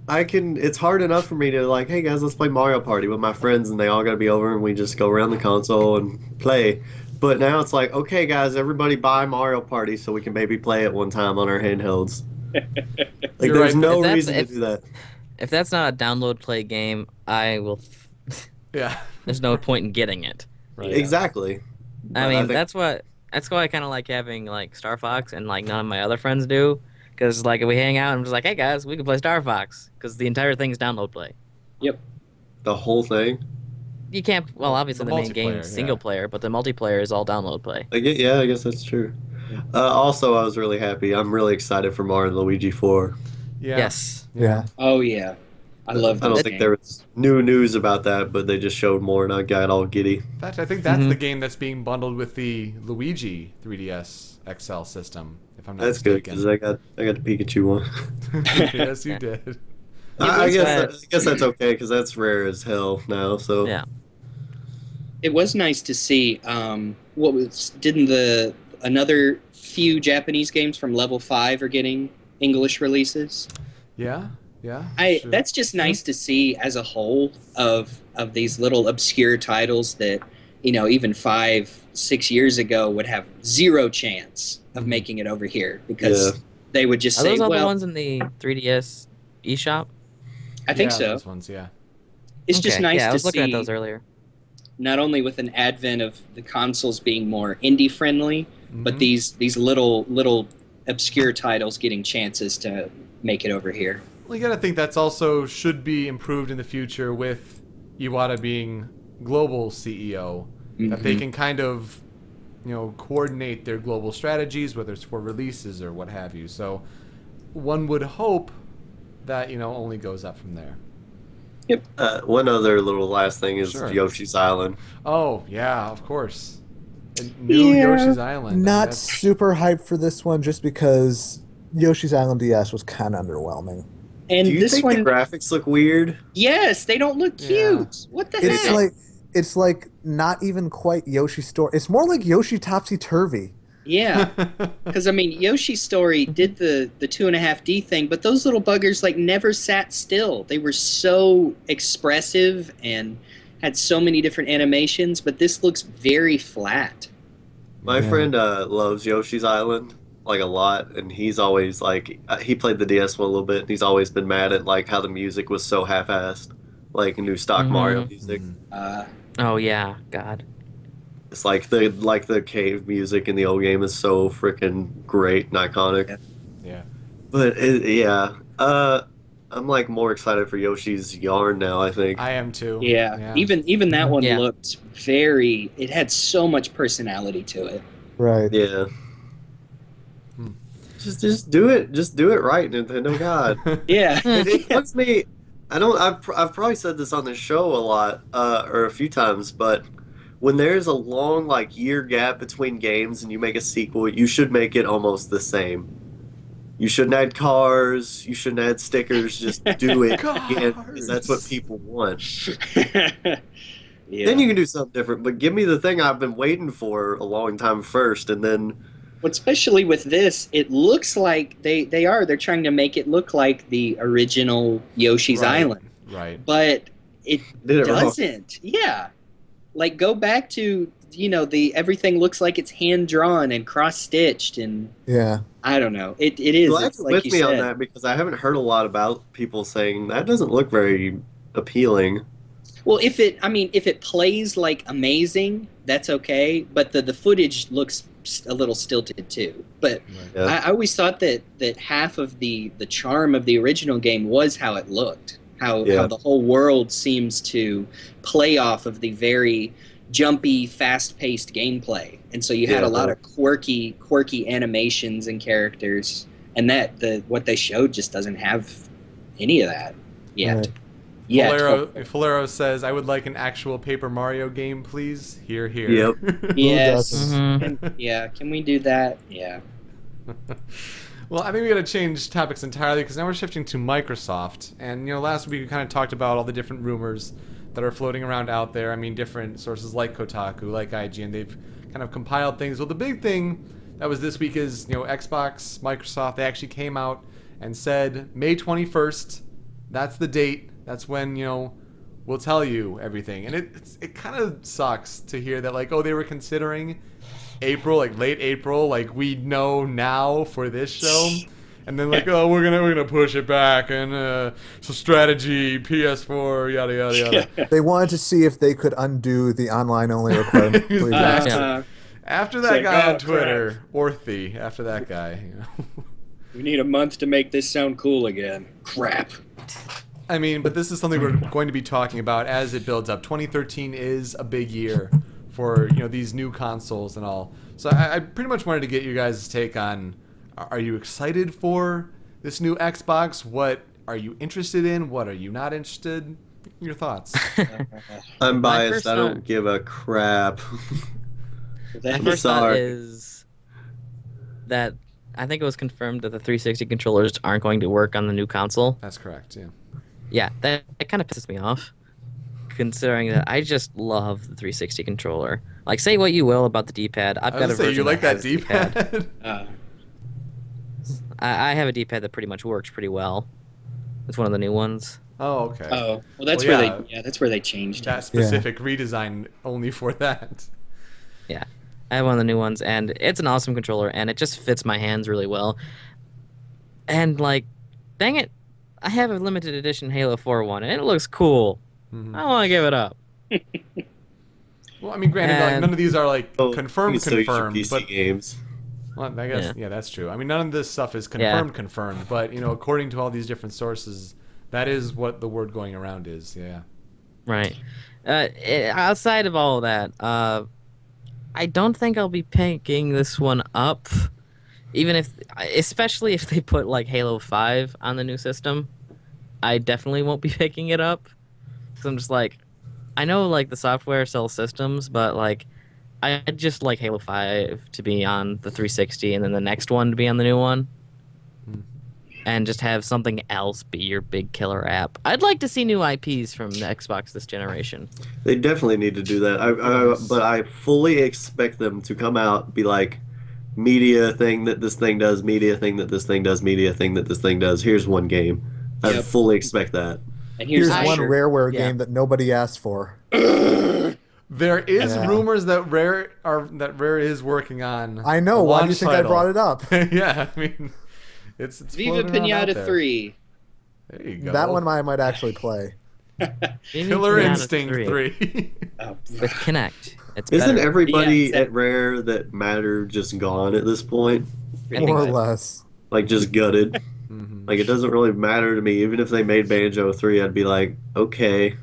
it's hard enough for me to like, hey guys, let's play Mario Party with my friends and they all gotta be over and we just go around the console and play. But now it's like, okay guys, everybody buy Mario Party so we can maybe play it one time on our handhelds. Like You're there's right, no if that's- reason if- to do that. If that's not a download play game, I will. Yeah. There's no point in getting it. Right. Exactly. But I mean, think- that's why I kind of like having like Star Fox and like none of my other friends do, Because like if we hang out and just like, hey guys, we can play Star Fox because the entire thing's download play. Yep. The whole thing. You can't. Well, obviously The the main game multiplayer, is single player, but the multiplayer is all download play. I guess that's true. Also, I was really happy. I'm really excited for Mario and Luigi 4. Yeah. Yes. Yeah. Oh yeah, I love. I don't those think games. there was new news about that, but they just showed more, and I got all giddy. In fact, I think that's the game that's being bundled with the Luigi 3DS XL system. If I'm not That's good mistaken. because I got the Pikachu one. Yes, you did. I was guess that's okay because that's rare as hell now. So Yeah. It was nice to see. Didn't another few Japanese games from Level 5 are getting English releases? Yeah. Yeah. sure. That's just nice to see as a whole of these little obscure titles that, you know, even 5-6 years ago would have zero chance of making it over here because they would just Are say, those all the well, ones in the 3DS eShop? I think Yeah, so. Those ones, yeah. It's just Okay, nice yeah, I to was looking see at those earlier. not only with an advent of the consoles being more indie friendly, but these little obscure titles getting chances to make it over here. Well, you got to think that's also should be improved in the future with Iwata being global CEO. That they can kind of, you know, coordinate their global strategies, whether it's for releases or what have you. So one would hope that, you know, only goes up from there. one other little last thing is Sure. Yoshi's Island. Oh, yeah, of course. A new Yoshi's Island. Not That's- super hyped for this one just because Yoshi's Island DS was kind of underwhelming. And Do you this think one, the graphics look weird? yes, they don't look Yeah. cute. What the It's heck? it's like not even quite Yoshi Story. It's more like Yoshi Topsy Turvy. Yeah, because I mean, Yoshi's Story did the 2.5D thing, but those little buggers like never sat still. They were so expressive and had so many different animations, but this looks very flat. My Yeah. friend loves Yoshi's Island like a lot, and he's always like he played the DS one a little bit, and he's always been mad at like how the music was so half-assed, like new stock Mario music. Oh yeah, God. It's like the cave music in the old game is so freaking great and iconic. Yeah. But I'm like more excited for Yoshi's Yarn now. I think. I am too. Yeah, even that one Yeah. looked very. It had so much personality to it. Right. Yeah. Just do it. Just do it right, Nintendo. God. Yeah, It bugs me. I've probably said this on the show a lot, or a few times, but when there's a long like year gap between games and you make a sequel, you should make it almost the same. You shouldn't add cars. You shouldn't add stickers. Just do it again because that's what people want. yeah. Then you can do something different. But give me the thing I've been waiting for a long time first, and then Well, especially with this, it looks like they're trying to make it look like the original Yoshi's Right. Island, Right. but it did it wrong. doesn't. Yeah, like go back to everything looks like it's hand drawn and cross stitched, and Yeah. I don't know. It is. Glad It's you're like with you me on said. that because I haven't heard a lot about people saying that doesn't look very appealing. Well, if it plays like amazing, that's okay. But the footage looks a little stilted too. But Yeah. I always thought that half of the charm of the original game was how it looked, how the whole world seems to play off of the very jumpy, fast-paced gameplay, and so you had Yeah. a lot of quirky animations and characters, and what they showed just doesn't have any of that yet. Right. Yet. Falero says, "I would like an actual Paper Mario game, please." Here. Yep. Yes. doesn't? Mhm. Can we do that? Yeah. Well, I think we got to change topics entirely because now we're shifting to Microsoft. And last week we kind of talked about all the different rumors that are floating around out there. I mean, different sources like Kotaku, like IGN, they've kind of compiled things. Well, the big thing that was this week is Xbox, Microsoft. They actually came out and said May 21st. That's the date. That's when we'll tell you everything. And it kind of sucks to hear that they were considering April, late April, we know now for this show, and then we're gonna push it back, and so strategy, PS4, yada yada yada. They wanted to see if they could undo the online only requirement. Believe it. After that like, guy oh, on Twitter, Orthy, after that guy, We need a month to make this sound cool again. Crap. I mean, but this is something we're going to be talking about as it builds up. 2013 is a big year for these new consoles and all. So I pretty much wanted to get you guys' take on: are you excited for this new Xbox? What are you interested in? What are you not interested? Your thoughts? I'm My biased. first I don't thought- give a crap. My I'm first thought sorry. is that I think it was confirmed that the 360 controllers aren't going to work on the new console. That's correct. Yeah. Yeah, that kind of pisses me off, considering that I just love the 360 controller. Like, say what you will about the D-pad. I've I got was a gonna say version you like that has a D-pad. D-pad. I have a D-pad that pretty much works pretty well. It's one of the new ones. Oh, okay. Oh, well, that's Well, where yeah. that's where they changed That it. specific redesign only for that. Yeah, I have one of the new ones, and it's an awesome controller, and it just fits my hands really well. And like, dang it, I have a limited edition Halo 4 one, and it looks cool. Mhm. I don't want to give it up. Well, I mean, granted, like, And- none of these are like Oh, you confirmed, can still use your confirmed, PC but games. well, I guess yeah, that's true. I mean, none of this stuff is confirmed, confirmed, but according to all these different sources, that is what the word going around is. Yeah. Right. Outside of all of that, I don't think I'll be picking this one up, especially if they put like Halo 5 on the new system. I definitely won't be picking it up. 'Cause I'm just like, I know like the software sells systems, but like, I'd just like Halo 5 to be on the 360 and then the next one to be on the new one. And just have something else be your big killer app. I'd like to see new IPs from the Xbox this generation. They definitely need to do that. But I fully expect them to come out, be like, media thing that this thing does, media thing that this thing does, media thing that this thing does. Here's one game. I Yep. fully expect that. And Here's the one shirt. Rareware Yeah. game that nobody asked for. There is Yeah. rumors that Rare is working on. I know. a Why do you launch think I title. brought it up? Yeah, I mean, it's Viva floating around out Pinata there. 3. There you go. That one I might actually play. Maybe Killer Pinata Instinct 3. Oh, with Kinect. It's Isn't better. everybody Yeah, at Rare that mattered just gone at this point? I think More or so. less. Like, just gutted? Mhm. Like, it doesn't really matter to me. Even if they made Banjo 3, I'd be like, okay.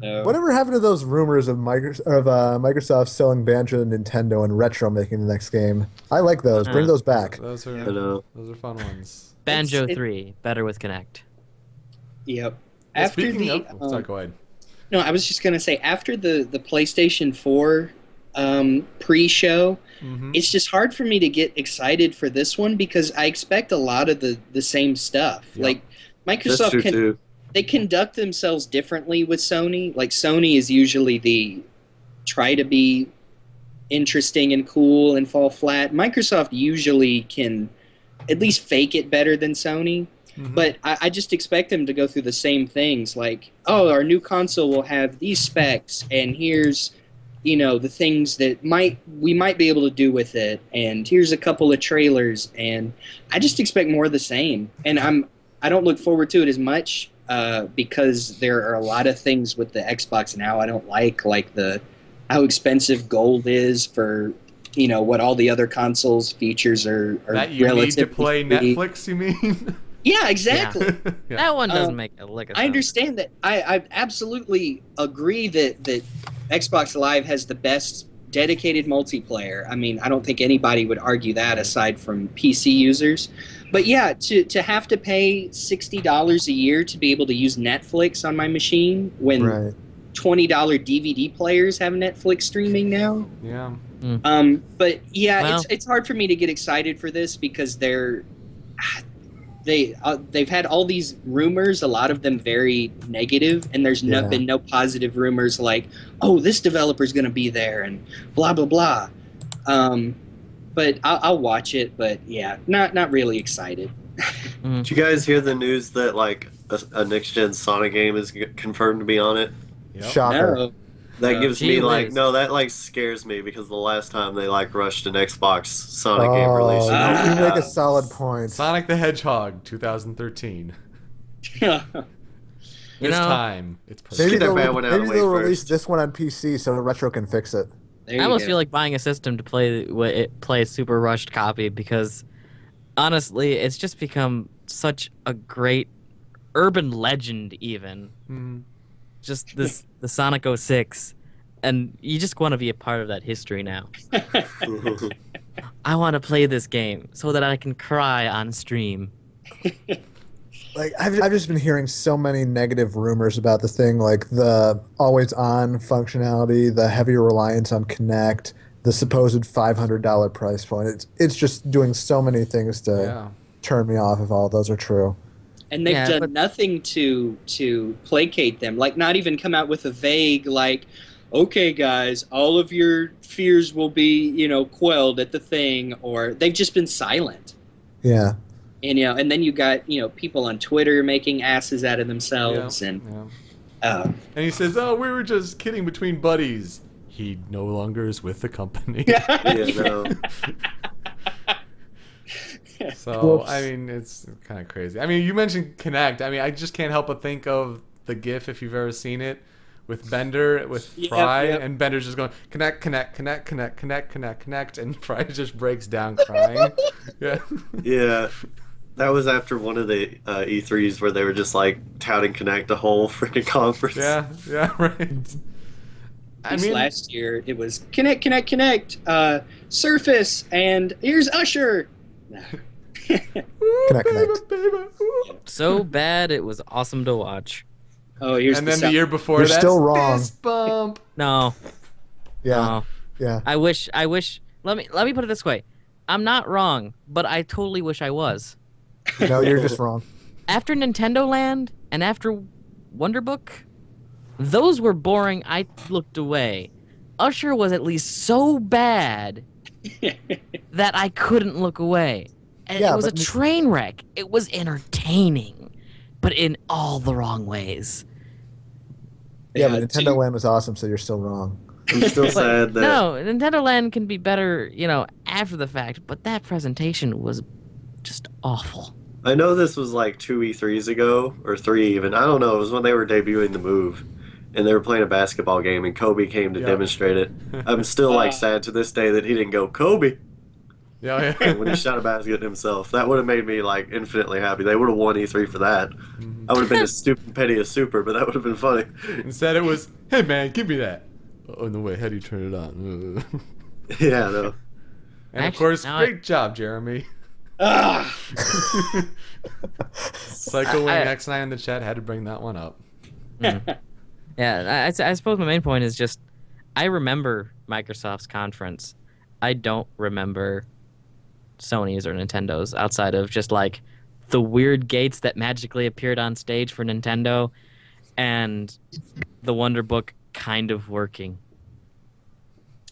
no. Whatever happened to those rumors of Microsoft selling Banjo to Nintendo and Retro making the next game? I like those. Bring those back. Those I are know. fun ones. Banjo It's- it- 3, better with Kinect. Yep. Well, After speaking the of, sorry, go ahead. no, I was just gonna say after the PlayStation 4 pre-show, Mhm. it's just hard for me to get excited for this one because I expect a lot of the same stuff. Yep. Like That's Microsoft true, too. they conduct themselves differently with Sony. Like Sony is usually the try to be interesting and cool and fall flat. Microsoft usually can at least fake it better than Sony. Mhm. But I just expect them to go through the same things, like, oh, our new console will have these specs, and here's, the things that we might be able to do with it, and here's a couple of trailers, and I just expect more of the same. And I don't look forward to it as much because there are a lot of things with the Xbox now I don't like how expensive gold is for what all the other consoles features are that you need to relatively play free. Netflix, you mean? Yeah, exactly. Yeah. That one doesn't Um, make a lick of I sense. understand that. I absolutely agree that Xbox Live has the best dedicated multiplayer. I mean, I don't think anybody would argue that aside from PC users. But yeah, to have to pay $60 a year to be able to use Netflix on my machine when Right. $20 DVD players have Netflix streaming now. Yeah. But yeah, Well- it's hard for me to get excited for this because they've had all these rumors, a lot of them very negative, and there's Yeah. been no positive rumors like, oh, this developer's going to be there and blah blah blah. But I'll watch it, but yeah, not really excited. Did you guys hear the news that, like, a next-gen Sonic game is confirmed to be on it? Yep. Shocker. No. That gives Gee me, like, whiz. no, that, like, scares me because the last time they, like, rushed an Xbox Sonic game release. Oh, Ah. you make a solid point. Sonic the Hedgehog 2013. You This know, time, it's perfect. Maybe Get that they'll, bad one out of maybe the way they'll release first. this one on PC so Retro can fix it. There I you almost go. feel like buying a system to play a super rushed copy because honestly, it's just become such a great urban legend even. Mhm. Just the Sonic 06, and you just want to be a part of that history now. I want to play this game so that I can cry on stream. Like I've just been hearing so many negative rumors about the thing, like the always on functionality, the heavy reliance on Kinect, the supposed $500 price point. It's just doing so many things to Yeah. turn me off if all those are true. And they've Yeah, done but- nothing to placate them. Like, not even come out with a vague, like, okay, guys, all of your fears will be, quelled at the thing, or they've just been silent. Yeah. And, and then you got, people on Twitter making asses out of themselves. Yeah. And, Yeah. And he says, "Oh, we were just kidding between buddies." He no longer is with the company. Yeah, no. So, Whoops. I mean, it's kind of crazy. I mean, you mentioned Kinect. I mean, I just can't help but think of the GIF, if you've ever seen it, with Bender, with Fry, Yep. and Bender's just going, connect, connect, connect, connect, connect, connect, connect, and Fry just breaks down crying. Yeah. Yeah. That was after one of the E3s where they were just like touting Connect the whole freaking conference. Yeah, yeah, right. I mean, last year it was connect, connect, connect, Surface, and here's Usher. Connect, connect. baby, ooh. So bad it was awesome to watch. Oh, here's And the then the sound. year before You're that, still wrong. fist bump. No, Yeah. no. Yeah. I wish. Let me put it this way. I'm not wrong, but I totally wish I was. No, you're just wrong. After Nintendo Land and after Wonderbook, those were boring. I looked away. Usher was at least so bad that I couldn't look away. And Yeah, it was a but- train wreck. It was entertaining, but in all the wrong ways. Yeah, Yeah, but Nintendo Land was awesome, so you're still wrong. I'm still sad that No, Nintendo Land can be better, after the fact, but that presentation was just awful. I know this was like 2 E3s ago, or 3 even. I don't know. It was when they were debuting the Move, and they were playing a basketball game, and Kobe came to Yeah. demonstrate it. I'm still like sad to this day that he didn't go Kobe Yeah, yeah. when he shot a basket himself. That would have made me like infinitely happy. They would have won E3 for that. I would have been as stupid petty as super, but that would have been funny. Instead, it was, "Hey man, give me that." Oh no, wait, how do you turn it on? Yeah, no. And of Actually, course, now great job, Jeremy. Ah! Psycho Wing I- X9 in the chat had to bring that one up. Yeah, I suppose my main point is just I remember Microsoft's conference. I don't remember Sony's or Nintendo's outside of just like the weird gates that magically appeared on stage for Nintendo and the Wonder Book kind of working.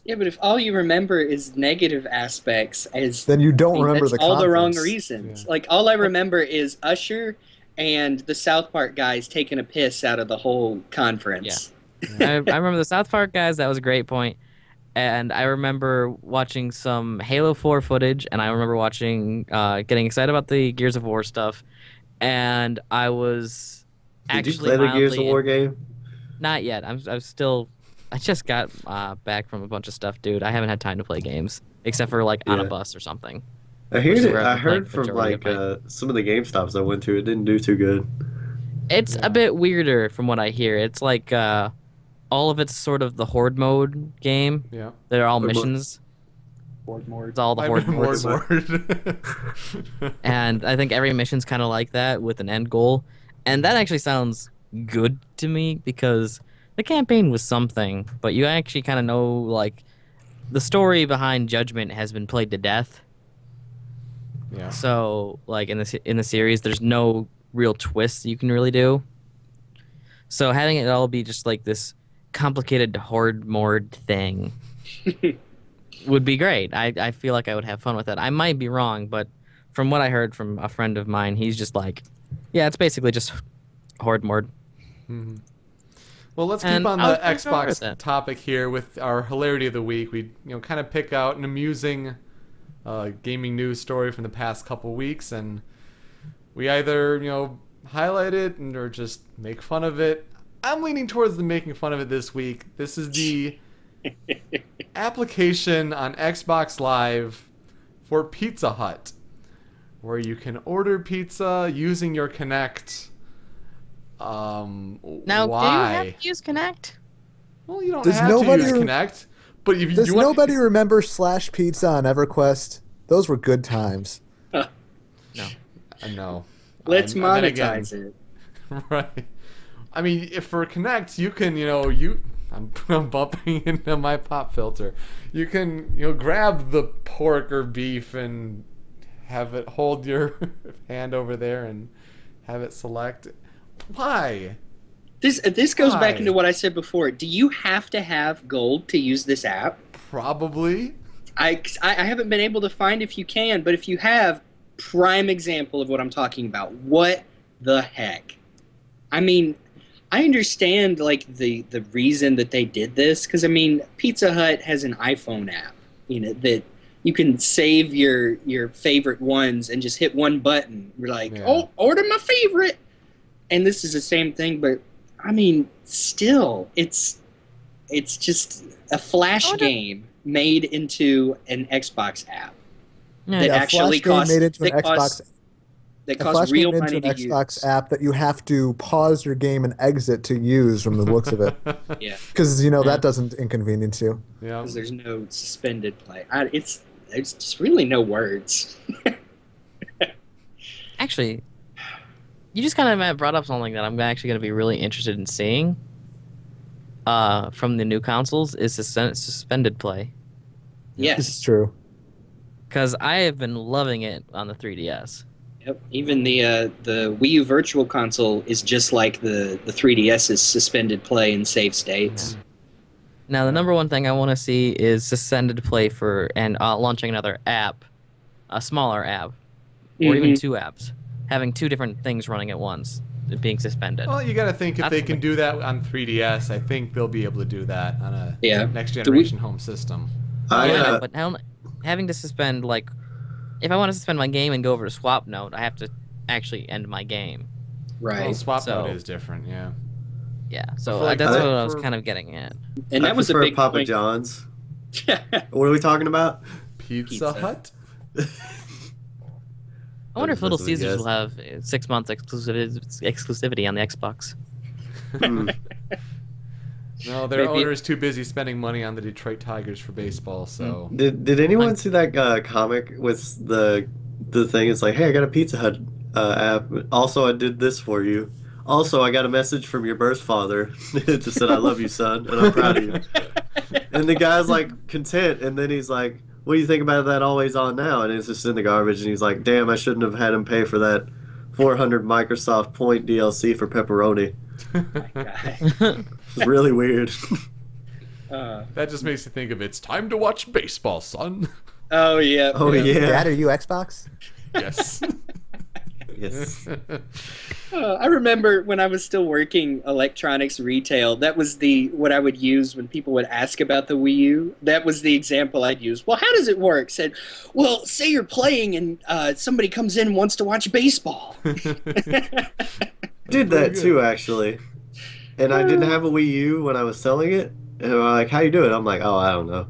Yeah, but if all you remember is negative aspects, Then you don't remember that's the all the wrong conference. reasons. Yeah. Like, all I remember is Usher and the South Park guys taking a piss out of the whole conference. I remember the South Park guys. That was a great point. And I remember watching some Halo 4 footage, and I remember getting excited about the Gears of War stuff. And I was Did you actually play the Gears of mildly- War game? Not yet. I'm still. I just got back from a bunch of stuff, dude. I haven't had time to play games except for like on a Yeah. bus or something. I Which is heard it. where I've I been heard playing from majority like of some of the GameStops I went to, it didn't do too good. It's Yeah. a bit weirder from what I hear. It's like all of it's sort of the horde mode game. Yeah. They're all Horde mode. missions. Board more. It's all the I horde mean, modes. Ward. And I think every mission's kind of like that with an end goal. And that actually sounds good to me because the campaign was something, but you actually kind of know like the story behind Judgment has been played to death. Yeah. So like in the series, there's no real twists you can really do. So having it all be just like this complicated horde mode thing would be great. I feel like I would have fun with it. I might be wrong, but from what I heard from a friend of mine, he's just like, yeah, it's basically just horde mode. Mhm. Well, let's keep And on I the was pretty sure with Xbox it. topic here with our hilarity of the week. We kind of pick out an amusing gaming news story from the past couple weeks, and we either highlight it or just make fun of it. I'm leaning towards the making fun of it this week. This is the application on Xbox Live for Pizza Hut, where you can order pizza using your Connect. Now, why? do you have to use Connect? Well, you don't Does have nobody to use rem- Connect, but if Does you want, nobody remember Slash Pizza on EverQuest? Those were good times. No. no. Let's And then again, monetize it. right. I mean, if for Connect, you can, I'm bumping into my pop filter. You can, grab the pork or beef and have it hold your hand over there and have it select. Why? This goes back Why? into what I said before. Do you have to have gold to use this app? Probably. I haven't been able to find if you can, but if you have, prime example of what I'm talking about. What the heck? I mean, I understand like the reason that they did this, because I mean, Pizza Hut has an iPhone app, that you can save your favorite ones and just hit one button. You're like, oh, order my favorite. And this is the same thing, but I mean, still, it's just a Flash game made into an Xbox app that actually costs made into an Xbox. That costs real money to Xbox use. app that you have to pause your game and exit to use from the looks of it. Yeah, because that doesn't inconvenience you. Yeah. because there's no suspended play. It's just really no words. Actually, you just kind of brought up something that I'm actually going to be really interested in seeing from the new consoles is suspended play. Yes. This is true. Because I have been loving it on the 3DS. Yep. Even the Wii U Virtual Console is just like the 3DS's suspended play and save states. Now, the number one thing I want to see is suspended play and launching another app, a smaller app, or even two apps, having two different things running at once, being suspended. Well, you got to think if That's they can do that on 3DS, I think they'll be able to do that on a next generation home system. But having to suspend, like, if I want to suspend my game and go over to swap note, I have to actually end my game. Right. Well, swap mode is different, yeah. Yeah, so like that's what that I was kind of getting at. And that was a big Papa point. John's. What are we talking about? Pizza Hut? I wonder if Little That's what he Caesars has. will have 6 months exclusivity on the Xbox. Hmm. No, their Maybe- owner is too busy spending money on the Detroit Tigers for baseball, so... Did anyone see that comic with the thing? It's like, hey, I got a Pizza Hut app. Also, I did this for you. Also, I got a message from your birth father. It just said, I love you, son, and I'm proud of you. And the guy's like content, and then he's like, what do you think about that Always On Now? And it's just in the garbage, and he's like, damn, I shouldn't have had him pay for that 400 Microsoft Point DLC for pepperoni. It's really weird. That just makes you think of it's time to watch baseball, son. Oh, yeah. Oh, yeah. Dad, are you Xbox? Yes. Yes. I remember when I was still working electronics retail, that was what I would use when people would ask about the Wii U. That was the example I'd use. Well, how does it work? Said, well, say you're playing and somebody comes in and wants to watch baseball. Did that too, actually. And I didn't have a Wii U when I was selling it. And they're like, how you do it? I'm like, oh, I don't know.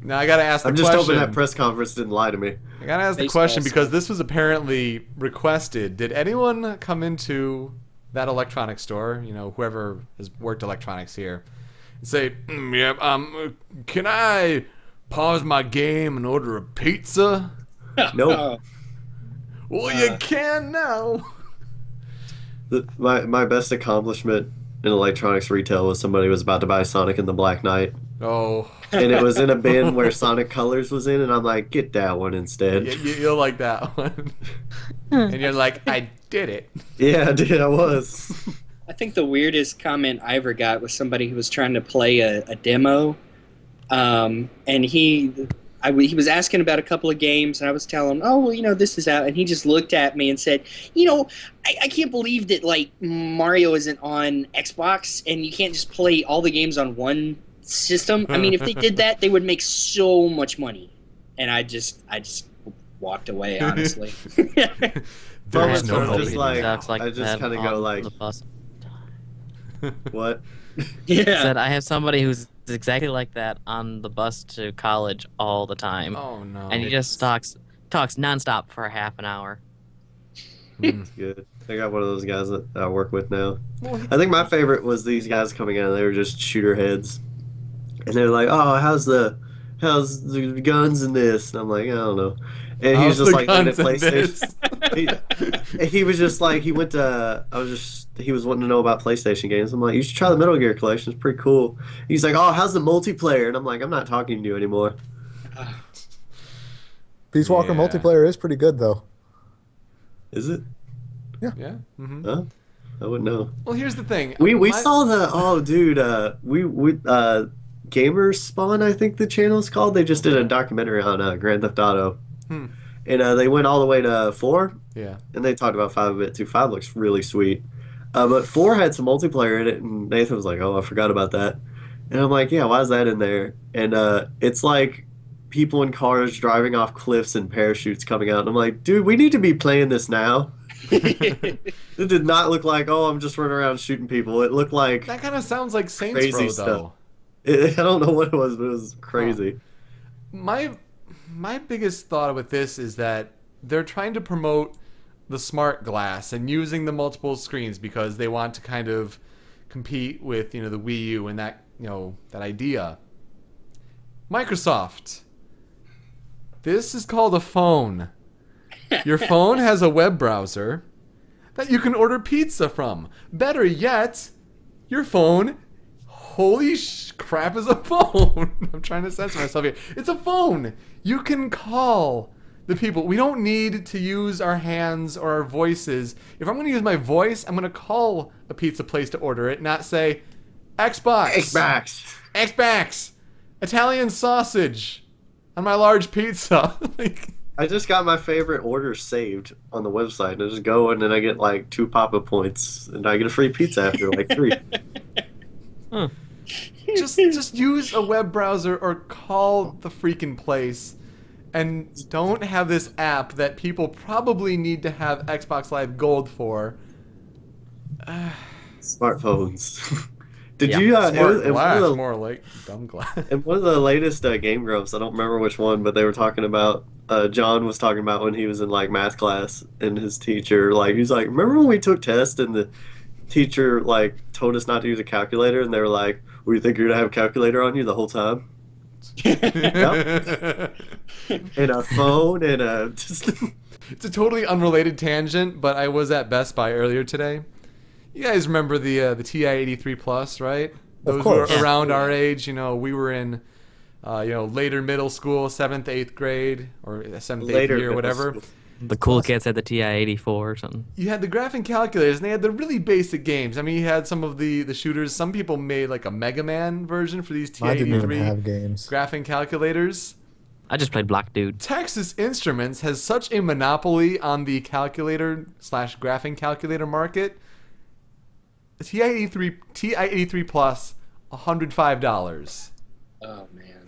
Now I gotta ask the I'm just question. hoping that press conference didn't lie to me. I gotta ask the Baseball question because stuff. this was apparently requested. Did anyone come into that electronics store, whoever has worked electronics here, and say, can I pause my game and order a pizza? Nope. Well, you can now. My best accomplishment in electronics retail was somebody was about to buy Sonic and the Black Knight. Oh. And it was in a bin where Sonic Colors was in, and I'm like, get that one instead. You'll like that one. And you're like, I did it. Yeah, I did. I was. I think the weirdest comment I ever got was somebody who was trying to play a demo, and he was asking about a couple of games, and I was telling him, oh, well, this is out, and he just looked at me and said, I can't believe that, like, Mario isn't on Xbox, and you can't just play all the games on one system. I mean, if they did that, they would make so much money. And I just walked away, honestly. There's no I'm hope. just like, Sucks like I just that kind of go on like, the bus. what? Yeah. Said I have somebody who's exactly like that on the bus to college all the time. Oh no. And he just talks talks nonstop for a half an hour. It's good. I got one of those guys that I work with now. Well, I think my favorite was these guys coming in. They were just shooter heads, and they're like, "Oh, how's the guns in this?" And I'm like, "I don't know." And he was how's just the like looking at guns in PlayStation. this? He was just like he went to. He was wanting to know about PlayStation games. I'm like, "You should try the Metal Gear collection. It's pretty cool." He's like, "Oh, how's the multiplayer?" And I'm like, "I'm not talking to you anymore." Peace Walker Yeah. multiplayer is pretty good though. Is it? Yeah. Mm-hmm. Huh? I wouldn't know. Well, here's the thing. We saw the dude Gamers Spawn, I think the channel's called. They just did a documentary on Grand Theft Auto, Hmm. and they went all the way to 4, Yeah. and they talked about 5 a bit too. 5 looks really sweet, but 4 had some multiplayer in it, and Nathan was like, "Oh, I forgot about that," and I'm like, "Yeah, why is that in there?" And it's like people in cars driving off cliffs and parachutes coming out, and I'm like, "Dude, we need to be playing this now." It did not look like, "Oh, I'm just running around shooting people." It looked like That kind of sounds like Saints Crazy Row, stuff. though. I don't know what it was, but it was crazy. My biggest thought with this is that they're trying to promote the smart glass and using the multiple screens because they want to kind of compete with the Wii U and that that idea. Microsoft, this is called a phone. Your phone has a web browser that you can order pizza from. Better yet, your phone, holy crap, is a phone. I'm trying to censor myself here. It's a phone. You can call the people. We don't need to use our hands or our voices. If I'm going to use my voice, I'm going to call a pizza place to order it, not say Xbox, Italian sausage on my large pizza. Like, I just got my favorite orders saved on the website. I just go and then I get like 2 Papa points, and I get a free pizza after like 3. just use a web browser or call the freaking place, and don't have this app that people probably need to have Xbox Live Gold for. Smartphones. Did Yeah. you? Smart in glass, one of the, more like dumb glass. in one of the latest Game Grumps, I don't remember which one, but they were talking about. John was talking about when he was in like math class, and his teacher he's like, "Remember when we took tests and the teacher like told us not to use a calculator, and they were like, "Well, you think you're gonna have a calculator on you the whole time?" And a phone and a just It's a totally unrelated tangent, but I was at Best Buy earlier today. You guys remember the TI-83 Plus, right? Those who course. are around our age, we were in later middle school, 7th, 8th grade, or 7th, 8th later year, whatever. middle school. The cool kids had the TI-84 or something. You had the graphing calculators, and they had the really basic games. I mean, you had some of the shooters. Some people made like a Mega Man version for these I didn't even TI-83 have games. graphing calculators. I just played Black Dude. Texas Instruments has such a monopoly on the calculator/graphing calculator market. The TI-83 Plus, $105. Oh man.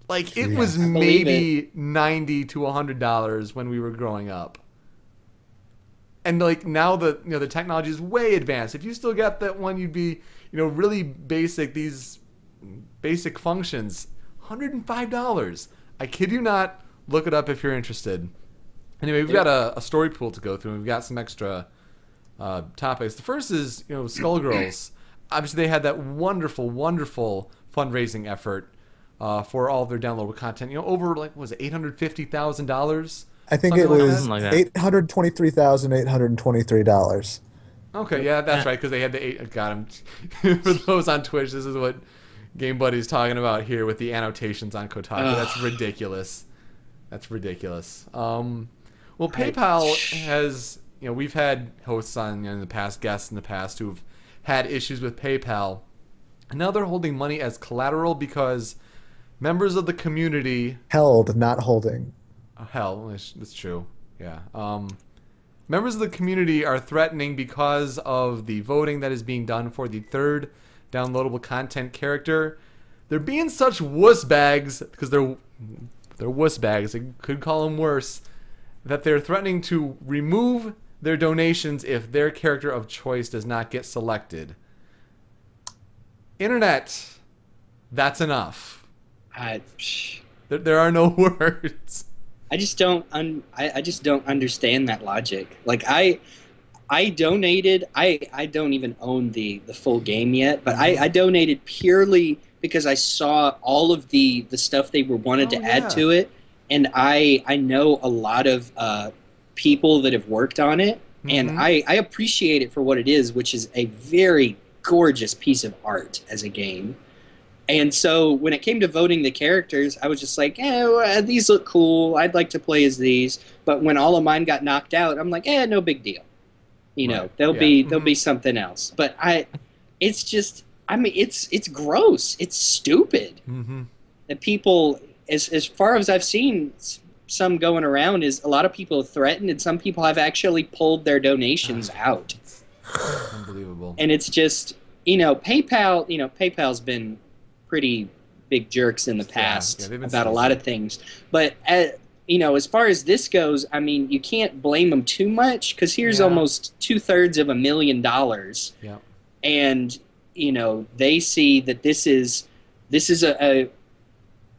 Like, it Yeah. was I believe maybe $90 to $100 when we were growing up. And like now the technology is way advanced. If you still got that one, you'd be really basic. These basic functions, $105. I kid you not. Look it up if you're interested. Anyway, we've got a story pool to go through, and we've got some extra topics. The first is Skullgirls. Obviously, they had that wonderful, wonderful fundraising effort for all of their downloadable content. Over like what was it, $850,000? I think Something it like was that. $823,823. Okay, yeah, that's right, because they had the 8. Got him. For those on Twitch, this is what Game Buddy's talking about here with the annotations on Kotaku. That's ridiculous. That's ridiculous. Well, PayPal has, we've had hosts on in the past, guests in the past who've had issues with PayPal. And now they're holding money as collateral because members of the community. Held, not holding. Oh, hell, that's true. Yeah. Members of the community are threatening because of the voting that is being done for the third downloadable content character. They're being such wuss bags because they're wuss bags. I could call them worse. That they're threatening to remove their donations if their character of choice does not get selected. Internet, that's enough. There are no words. I just don't I just don't understand that logic. Like I donated. I don't even own the full game yet, but I donated purely because I saw all of the stuff they were wanted to add to it, and I know a lot of people that have worked on it, and I appreciate it for what it is, which is a very gorgeous piece of art as a game. And so when it came to voting the characters, I was just like, well, these look cool. I'd like to play as these. But when all of mine got knocked out, I'm like, no big deal. You know, there'll be something else. But it's just, I mean, it's gross. It's stupid. And people, as far as I've seen, some going around is a lot of people have threatened, and some people have actually pulled their donations out. Unbelievable. And it's just, PayPal's been pretty big jerks in the past about a lot of things. But, as far as this goes, I mean, you can't blame them too much, because here's almost $2/3 million. And, they see that this is a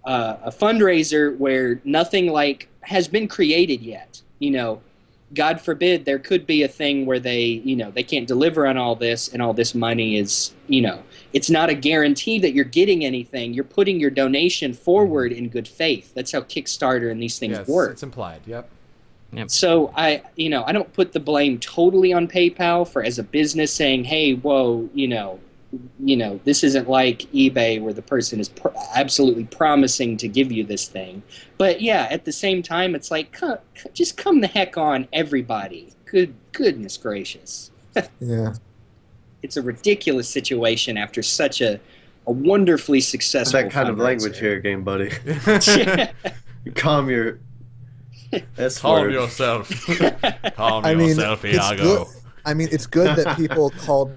fundraiser where nothing like has been created yet. God forbid there could be a thing where they can't deliver on all this, and all this money is, it's not a guarantee that you're getting anything. You're putting your donation forward in good faith. That's how Kickstarter and these things work. It's implied. Yep. So I don't put the blame totally on PayPal for, as a business, saying, hey, whoa, this isn't like eBay where the person is absolutely promising to give you this thing. But yeah, at the same time, it's like, just come the heck on, everybody. Goodness gracious. Yeah. It's a ridiculous situation after such a wonderfully successful that kind of language here, Game Buddy. Calm your... Calm yourself. Calm yourself, Iago. It's good that people called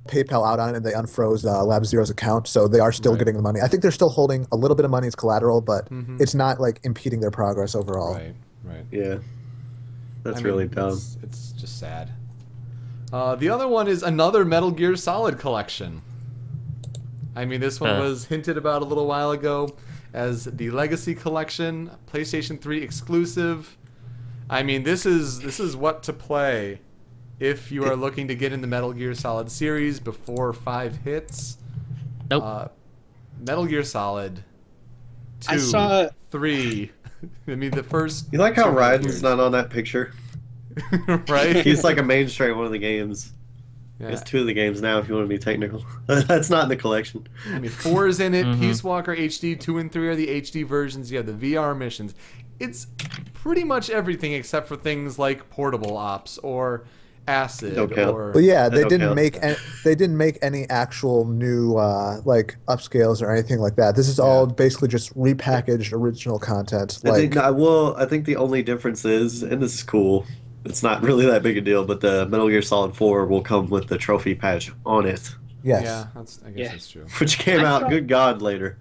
PayPal out on it and they unfroze Lab Zero's account, so they are still getting the money. I think they're still holding a little bit of money as collateral, but it's not like impeding their progress overall. Right. Yeah. That's really dumb. It's just sad. The other one is another Metal Gear Solid collection. I mean, this one was hinted about a little while ago as the Legacy Collection, PlayStation 3 exclusive. I mean, this is what to play if you are looking to get in the Metal Gear Solid series before 5 hits. Nope. Metal Gear Solid 2, 3. I mean, the first... You like how Raiden's not on that picture? Right? He's like a mainstay in one of the games. Yeah. It's 2 of the games now, if you want to be technical. That's not in the collection. I mean, 4 is in it. Peace Walker HD, 2 and 3 are the HD versions. You have the VR missions. It's pretty much everything except for things like Portable Ops or Acid. But yeah, they didn't make any actual new like upscales or anything like that. This is all basically just repackaged original content. I think the only difference is, and this is cool, it's not really that big a deal, but the Metal Gear Solid 4 will come with the trophy patch on it. Yes. Yeah, I guess that's true. Which came out, good God, later.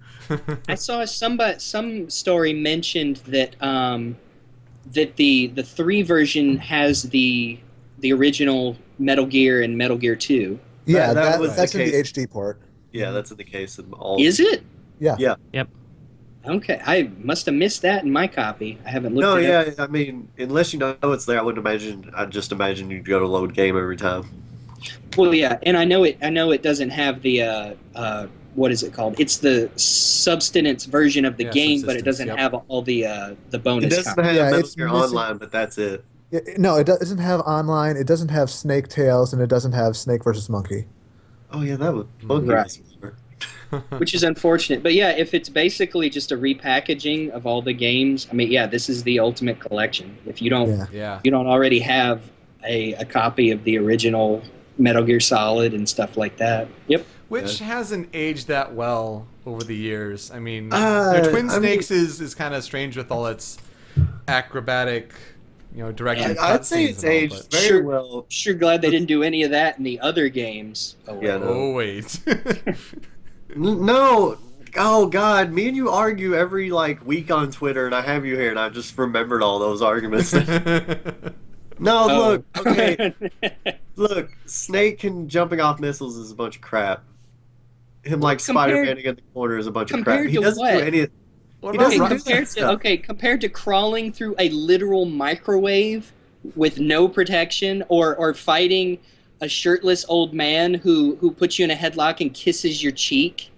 I saw some story mentioned that that the 3 version has the original Metal Gear and Metal Gear 2. Yeah, that's in the HD port. Yeah, that's in the case of all. Is it? Yeah. Yeah. Yep. Okay, I must have missed that in my copy. I haven't looked at it. I mean, unless you know it's there, I'd just imagine you'd go to load game every time. Well, yeah, and I know it doesn't have the what is it called? It's the substance version of the game, but it doesn't have all the bonus. It doesn't have Metal Gear Online, but that's it. No, it doesn't have online. It doesn't have Snake Tales, and it doesn't have Snake versus Monkey. Oh yeah, that would bug Which is unfortunate. But yeah, if it's basically just a repackaging of all the games, I mean, yeah, this is the ultimate collection. If you don't, you don't already have a copy of the original Metal Gear Solid and stuff like that. Yep. Which hasn't aged that well over the years. I mean, Twin Snakes is kind of strange with all its acrobatic, directed cutscenes. I'd say it's aged very well. Sure glad they didn't do any of that in the other games. Oh, wait. No. Oh, God. Me and you argue every, week on Twitter, and I have you here, and I just remembered all those arguments. No, look. Okay. Look, Snake and jumping off missiles is a bunch of crap. Him, Spider-Man in the corner is a bunch of crap. He doesn't do any of... What He about doesn't Ro- do that stuff. Compared to crawling through a literal microwave with no protection, or fighting a shirtless old man who puts you in a headlock and kisses your cheek.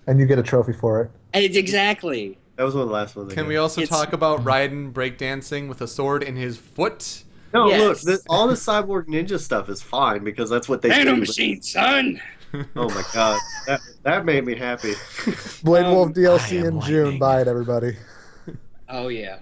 And you get a trophy for it. And it's exactly. That was one of the last ones. I Can got. we also It's- talk about Raiden breakdancing with a sword in his foot? No, Yes. look, all the Cyborg Ninja stuff is fine because that's what they Nano do. machine, son. Oh my god, that made me happy. Blade Wolf I DLC am in June. lightning. Buy it, everybody. Oh yeah.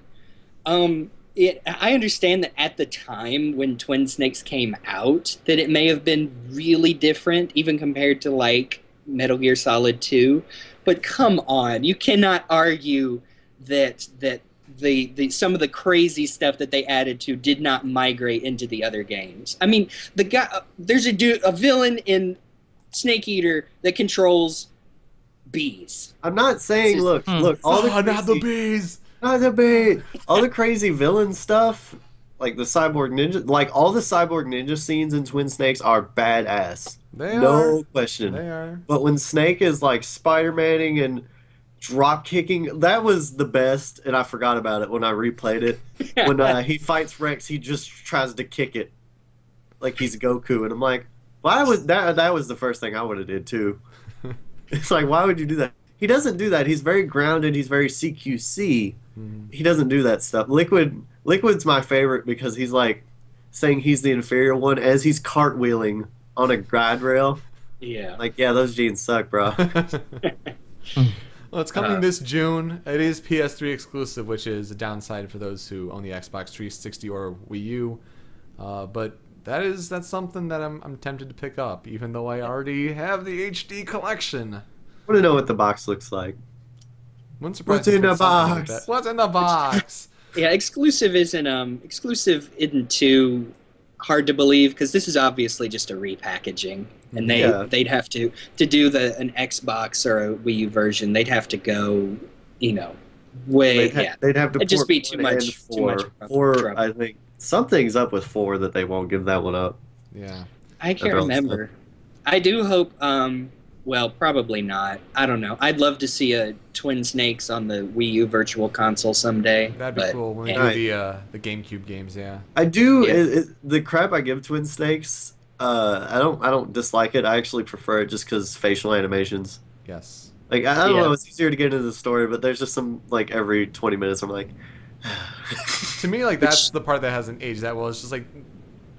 I understand that at the time when Twin Snakes came out, that it may have been really different, even compared to like Metal Gear Solid 2. But come on, you cannot argue that the some of the crazy stuff that they added to did not migrate into the other games. I mean, there's a villain in Snake Eater that controls bees. I'm not saying, look, all the not the crazy- bees. Not the bait. All the crazy villain stuff, like the Cyborg Ninja, like all the Cyborg Ninja scenes in Twin Snakes are badass. They No are. question. They are. But when Snake is like Spider-Manning and drop kicking, that was the best, and I forgot about it when I replayed it. When he fights Rex, he just tries to kick it like he's Goku, and I'm like, why would that? That was the first thing I would have did too. It's like, why would you do that? He doesn't do that. He's very grounded. He's very CQC. He doesn't do that stuff. Liquid's my favorite because he's like saying he's the inferior one as he's cartwheeling on a guide rail. Yeah. Like, yeah, those jeans suck, bro. Well, it's coming this June. It is PS3 exclusive, which is a downside for those who own the Xbox 360 or Wii U. But that's something that I'm tempted to pick up, even though I already have the HD collection. I want to know what the box looks like. Wouldn't surprise What's me in if it's the something like box? that. What's in the box? Yeah, exclusive isn't too hard to believe because this is obviously just a repackaging, and they'd have to do an Xbox or a Wii U version. They'd have to go, way They'd have to It'd just port be too one much- and too much Four, trouble. I think something's up with 4 that they won't give that one up. Yeah. I can't They're all remember. I do hope. Well, probably not. I don't know. I'd love to see a Twin Snakes on the Wii U Virtual Console someday. That'd be but- cool when we Right. do the GameCube games, yeah. I do Yeah. the crap I give Twin Snakes. I don't dislike it. I actually prefer it just because facial animations. Yes. Like I don't Yeah. know, it's easier to get into the story, but there's just some like every 20 minutes I'm like. To me, like, that's the part that hasn't aged that well. It's just like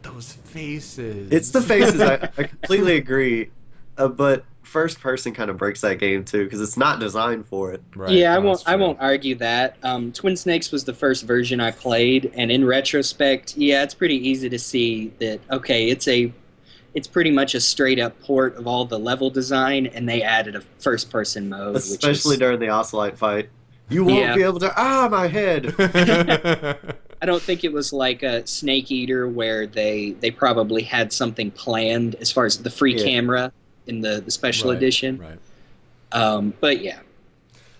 those faces. It's the faces. I completely agree, but first person kind of breaks that game too because it's not designed for it. Right. Yeah, No, that's I true. won't argue that. Twin Snakes was the first version I played, and in retrospect, yeah, it's pretty easy to see that. Okay, it's pretty much a straight up port of all the level design, and they added a first person mode, Especially which is, during the Ocelot fight. You won't Yeah. be able to. My head. I don't think it was like a Snake Eater where they probably had something planned as far as the free Yeah. camera in the special Right, edition. Right. But yeah.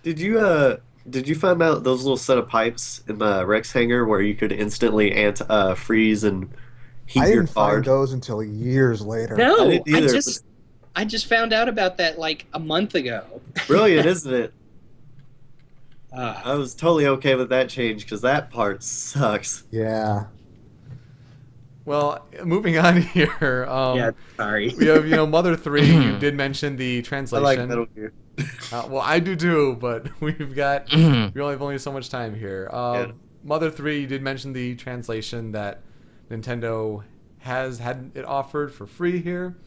Did you find out those little set of pipes in the Rex hangar where you could instantly freeze and heat I your didn't find card? those until years later. No, I didn't either, I just found out about that like a month ago. Brilliant, isn't it? Uh, I was totally okay with that change because that part sucks. Yeah. Well, moving on here. yeah, sorry. We have, Mother 3. You did mention the I translation. like Metal Gear. Well, I do too, but we've got we only have only so much time here. Yeah. Mother 3, you did mention the translation that Nintendo has had it offered for free here.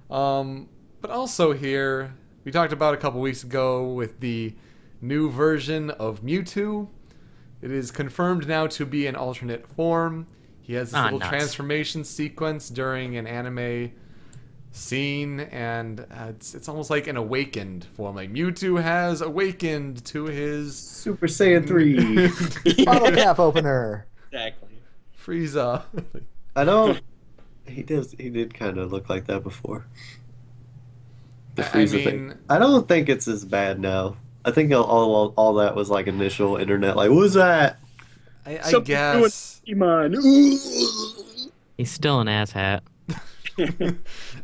But also here, we talked about a couple weeks ago with the new version of Mewtwo. It is confirmed now to be an alternate form. He has this little nuts. transformation sequence during an anime scene, and it's almost like an awakened form. Like Mewtwo has awakened to his Super Saiyan 3. Bottle cap opener. Exactly. Frieza. I know he did kind of look like that before. The I Frieza mean- thing. I don't think it's as bad now. I think all that was like initial internet, like, what's that? I Something guess. Pokemon. He's still an asshat.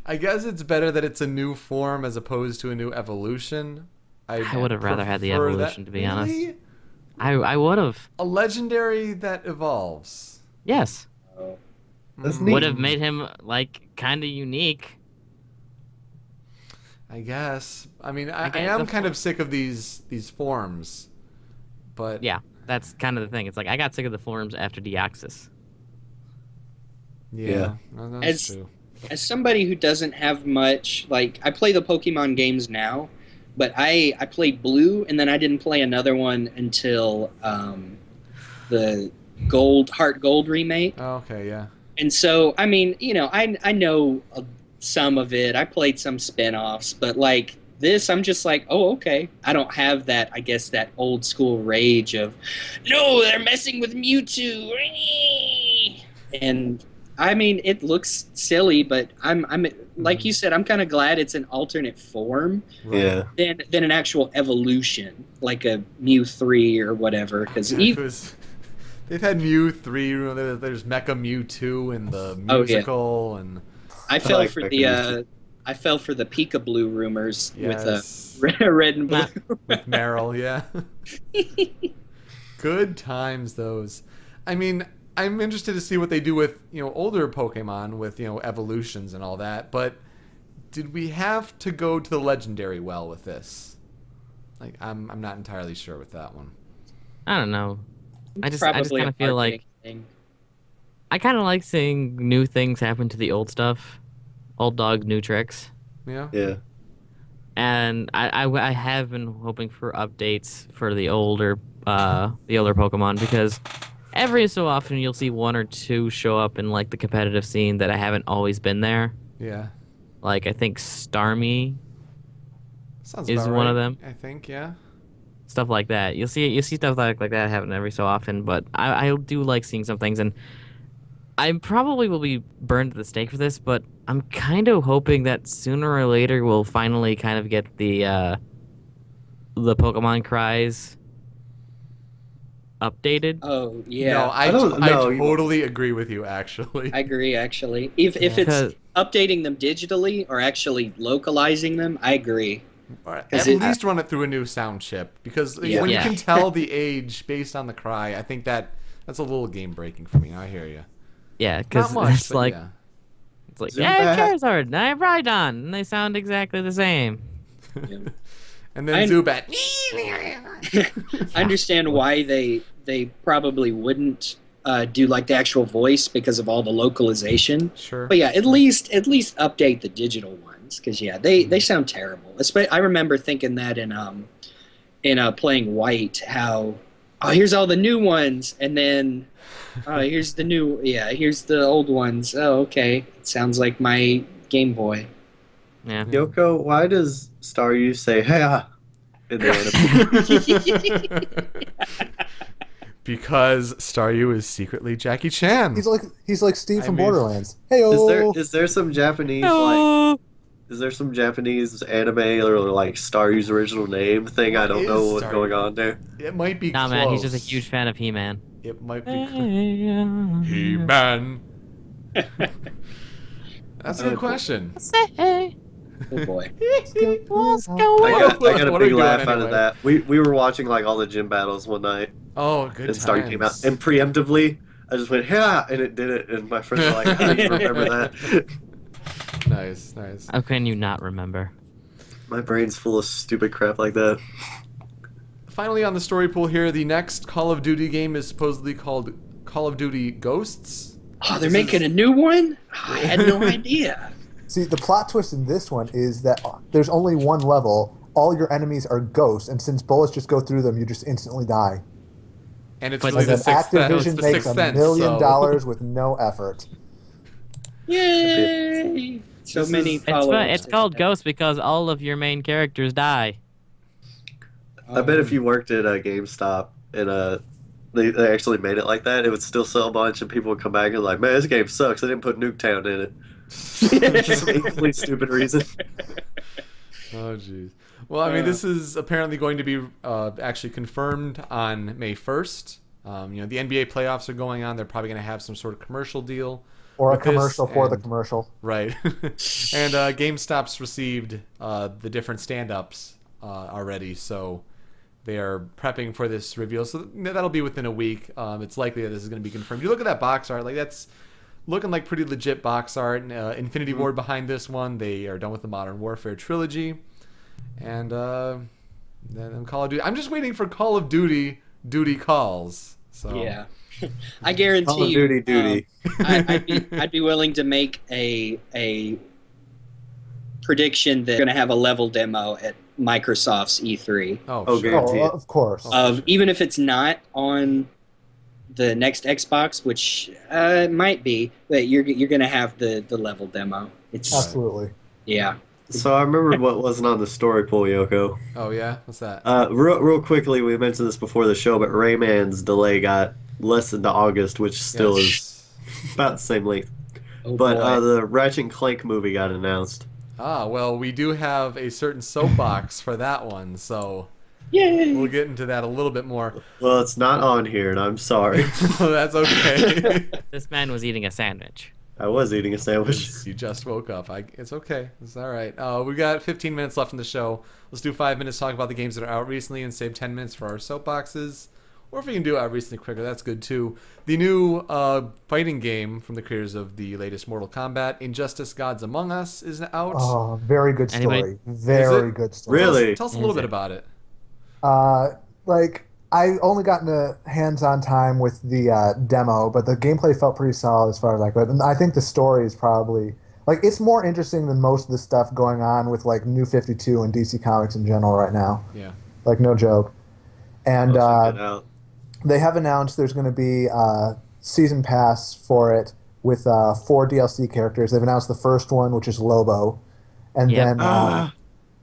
I guess it's better that it's a new form as opposed to a new evolution. I would have rather had the prefer evolution, that. to be honest. Really? I would have. A legendary that evolves. Yes. Oh. That's Hmm. neat. Would have made him like kind of unique. I guess. I mean, I Okay, am the kind of sick of these forms, but Yeah, that's kind of the thing. It's like I got sick of the forums after Deoxys. yeah, no, that's As- true. As somebody who doesn't have much, like I play the Pokemon games now, but I played Blue and then I didn't play another one until the Heart Gold remake. Oh, okay, yeah. And so, I mean, you know, I know some of it. I played some spin-offs, but like this, I'm just like, oh, okay. I don't have that, I guess, that old school rage of, no, they're messing with Mewtwo. And I mean, it looks silly, but I'm like you said, I'm kind of glad it's an alternate form Yeah. than an actual evolution, like a Mew 3 or whatever. Because Yeah, they've had Mew 3, there's Mecha Mew 2 in the musical, and I fell like for Mecha the I fell for the Pika Blue rumors yes, with red and blue. with Meryl, yeah. Good times, those. I mean, I'm interested to see what they do with, older Pokemon with, evolutions and all that, but did we have to go to the legendary well with this? Like, I'm not entirely sure with that one. I don't know. I just Probably kind a of feel marketing like thing. I kind of like seeing new things happen to the old stuff, old dog, new tricks. Yeah? Yeah. And I have been hoping for updates for the older Pokemon, because every so often you'll see one or two show up in like the competitive scene that I haven't always been there. Yeah. Like I think Starmie, Sounds Is about one of right, them. I think, yeah. stuff like that. You see stuff like that happen every so often, but I do like seeing some things, and I probably will be burned at the stake for this, but I'm kind of hoping that sooner or later we'll finally kind of get the Pokemon cries updated. Oh yeah, No, I don't know. totally agree with you, actually. I agree. Actually, if it's Because- updating them digitally or actually localizing them, I agree. Or at Is it- least run it through a new sound chip, because Yeah. when you Yeah. can tell the age based on the cry, I think that's a little game breaking for me. I hear you. Yeah, because Not much, it's but like yeah. it's like Zubat. Charizard, and I have Rhydon, and they sound exactly the same. And then I- Zubat. I understand why they probably wouldn't do like the actual voice because of all the localization. Sure. But yeah, at least update the digital ones, because yeah, they sound terrible. I remember thinking that in playing White, how here's all the new ones, and then here's the old ones. Oh, okay, it sounds like my Game Boy. Yeah. Yoko, why does Staryu say "hey" in the anime? Because Staryu is secretly Jackie Chan. He's like Steve I from mean- Borderlands. Hey, Is there some Japanese like? Oh, Is there some Japanese anime or like Staryu's original name thing? I don't Is know what's Staryu? going on there. It might be nah, close. man, he's just a huge fan of He-Man. It might be. He-Man. That's a good question. Say, Oh boy. what's I going on? got a What are big we laugh doing out of anyway? that. We were watching like all the gym battles one night, Oh, good and times. Staryu came out, and preemptively I just went "yeah," and it did it, and my friends were like, "How do you remember that?" Nice, nice. How can you not remember? My brain's full of stupid crap like that. Finally, on the story pool here, the next Call of Duty game is supposedly called Call of Duty Ghosts. Oh, they're making a new one? I had no idea. See, the plot twist in this one is that there's only one level. All your enemies are ghosts, and since bullets just go through them, you just instantly die. And it's But really And the then sixth sense. Activision The makes sixth $1 sense, million so- with no effort. Yay! So This many is- followers. It's called Ghost because all of your main characters die. I bet if you worked at a GameStop and they actually made it like that, it would still sell a bunch, and people would come back and like, man, this game sucks. They didn't put Nuketown in it. Just an equally stupid reason. Oh, jeez. Well, I mean, this is apparently going to be actually confirmed on May 1st. The NBA playoffs are going on. They're probably going to have some sort of commercial deal. Or a with this, commercial for the and- commercial. Right. And GameStop's received the different stand-ups already, so they are prepping for this reveal. So that'll be within a week. It's likely that this is going to be confirmed. You look at that box art, like that's looking like pretty legit box art. Infinity Ward behind this one. They are done with the Modern Warfare trilogy, and then Call of Duty. I'm just waiting for Call of Duty calls. So Yeah. I guarantee Call of Duty. I'd be willing to make a prediction that we're going to have a level demo at Microsoft's E3. Oh, sure. guaranteed. Of course. Even if it's not on the next Xbox, which it might be, but you're going to have the level demo. It's Absolutely. yeah. So I remember what wasn't on the story pool, Yoko. Oh yeah, what's that? Real quickly, we mentioned this before the show, but Rayman's delay got lessened to August, which still is about the same length. Oh, But boy. the Ratchet and Clank movie got announced. Well, we do have a certain soapbox for that one, so Yay! we'll get into that a little bit more. Well, it's not on here, and I'm sorry. That's okay. This man was eating a sandwich. I was eating a sandwich. You just woke up. It's okay. It's all right. We got 15 minutes left in the show. Let's do 5 minutes talk about the games that are out recently and save 10 minutes for our soapboxes. Or if we can do it out recently quicker, that's good too. The new fighting game from the creators of the latest Mortal Kombat, Injustice: Gods Among Us, is out. Oh, very good story. Anybody- Very Is it? good story. Really? Tell us a little Is bit it? about it. Like I only got into hands-on time with the demo, but the gameplay felt pretty solid as far as I could. And I think the story is probably like it's more interesting than most of the stuff going on with like New 52 and DC Comics in general right now. Yeah. Like no joke. And I'll check it out. they have announced there's going to be a season pass for it with 4 DLC characters. They've announced the first one, which is Lobo, and Yep. then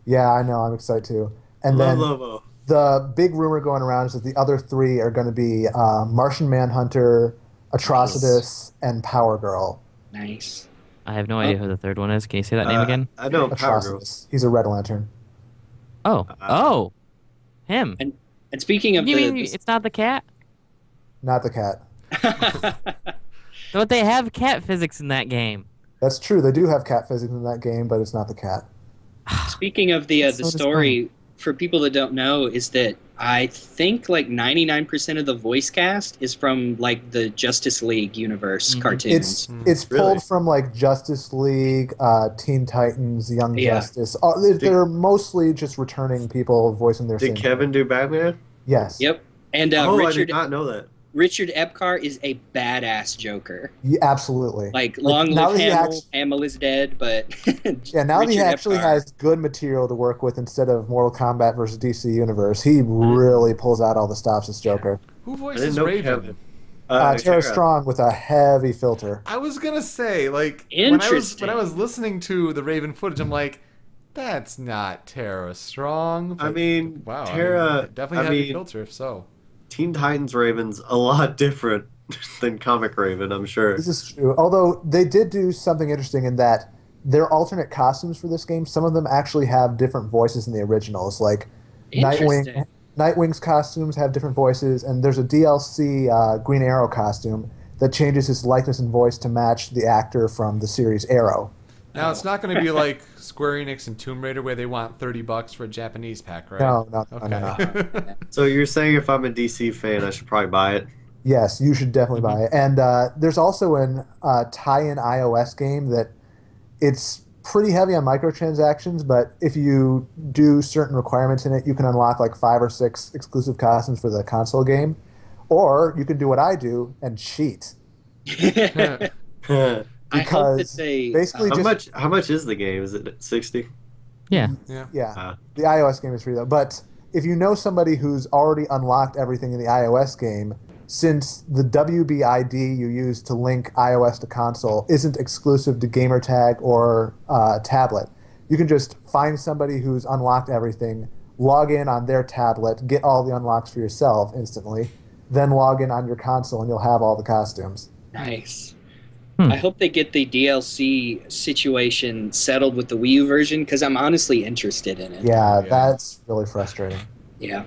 yeah, I know, I'm excited too. And Love then Lobo. the big rumor going around is that the other 3 are going to be Martian Manhunter, Atrocitus, and Power Girl. Nice. I have no idea who the third one is. Can you say that name again? I know Power Girl. Atrocitus. He's a Red Lantern. Oh, him. And speaking of You mean the it's not the cat? Not the cat. Don't they have cat physics in that game? That's true. They do have cat physics in that game, but it's not the cat. speaking of the So story, for people that don't know, is that I think like 99% of the voice cast is from like the Justice League universe cartoons. It's pulled Really? from like Justice League, Teen Titans, Young Yeah. Justice. They're mostly just returning people voicing their Did same. Kevin do Batman? Yes. Yep. And I did Richard not know that. Epcar is a badass Joker. Yeah, absolutely. Like long now live that he Hamill. Hamill is dead, but Yeah, now that he Richard actually Epcar. has good material to work with instead of Mortal Kombat versus DC Universe, he really pulls out all the stops as Joker. Who I didn't voices know Raven? Kevin. Tara Tara. Strong with a heavy filter. I was gonna say, like, when I Interesting. was listening to the Raven footage, I'm like, that's not Tara Strong. I But, mean, wow, Tara. definitely have a filter if so. Teen Titans Raven's a lot different than comic Raven, I'm sure. This is true. Although they did do something interesting in that their alternate costumes for this game, some of them actually have different voices than the originals. Like Interesting. Nightwing's costumes have different voices, and there's a DLC Green Arrow costume that changes his likeness and voice to match the actor from the series Arrow. Now it's not going to be like Square Enix and Tomb Raider where they want $30 for a Japanese pack, right? No. Okay. So you're saying if I'm a DC fan, I should probably buy it? Yes, you should definitely buy it. And there's also an tie-in iOS game that it's pretty heavy on microtransactions, but if you do certain requirements in it, you can unlock like 5 or 6 exclusive costumes for the console game. Or you can do what I do and cheat. I hope that Because they basically How much is the game? Is it 60? Yeah. Yeah, the iOS game is free though. But if you know somebody who's already unlocked everything in the iOS game, since the WBID you use to link iOS to console isn't exclusive to gamertag or tablet, you can just find somebody who's unlocked everything, log in on their tablet, get all the unlocks for yourself instantly, then log in on your console and you'll have all the costumes. Nice. I hope they get the DLC situation settled with the Wii U version because I'm honestly interested in it. Yeah, Yeah. that's really frustrating. Yeah.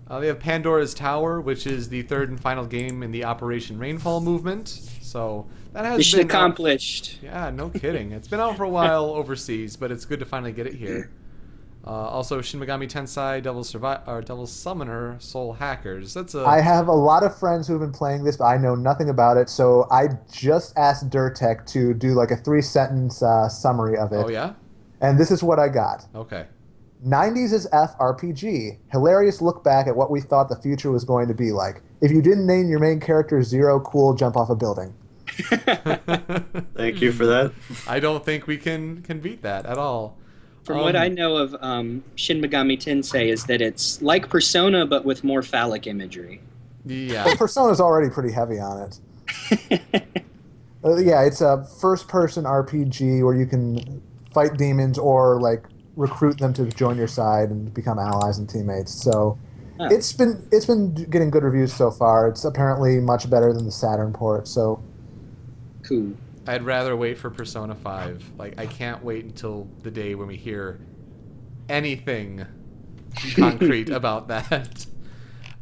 They have Pandora's Tower, which is the third and final game in the Operation Rainfall movement. So that has Mission been accomplished. Yeah, no kidding. It's been out for a while overseas, but it's good to finally get it here. Also, Shin Megami Tensei, Devil Summoner, Soul Hackers. I have a lot of friends who've been playing this, but I know nothing about it. So I just asked Durtech to do like a 3-sentence summary of it. Oh yeah. And this is what I got. Okay. 90s is F RPG. Hilarious look back at what we thought the future was going to be like. If you didn't name your main character Zero, cool, jump off a building. Thank you for that. I don't think we can beat that at all. From what I know of Shin Megami Tensei is that it's like Persona, but with more phallic imagery. Yeah. Well, Persona's already pretty heavy on it. Yeah, it's a first-person RPG where you can fight demons or like recruit them to join your side and become allies and teammates. So it's been getting good reviews so far. It's apparently much better than the Saturn port. So Cool. I'd rather wait for Persona 5. Like, I can't wait until the day when we hear anything concrete about that.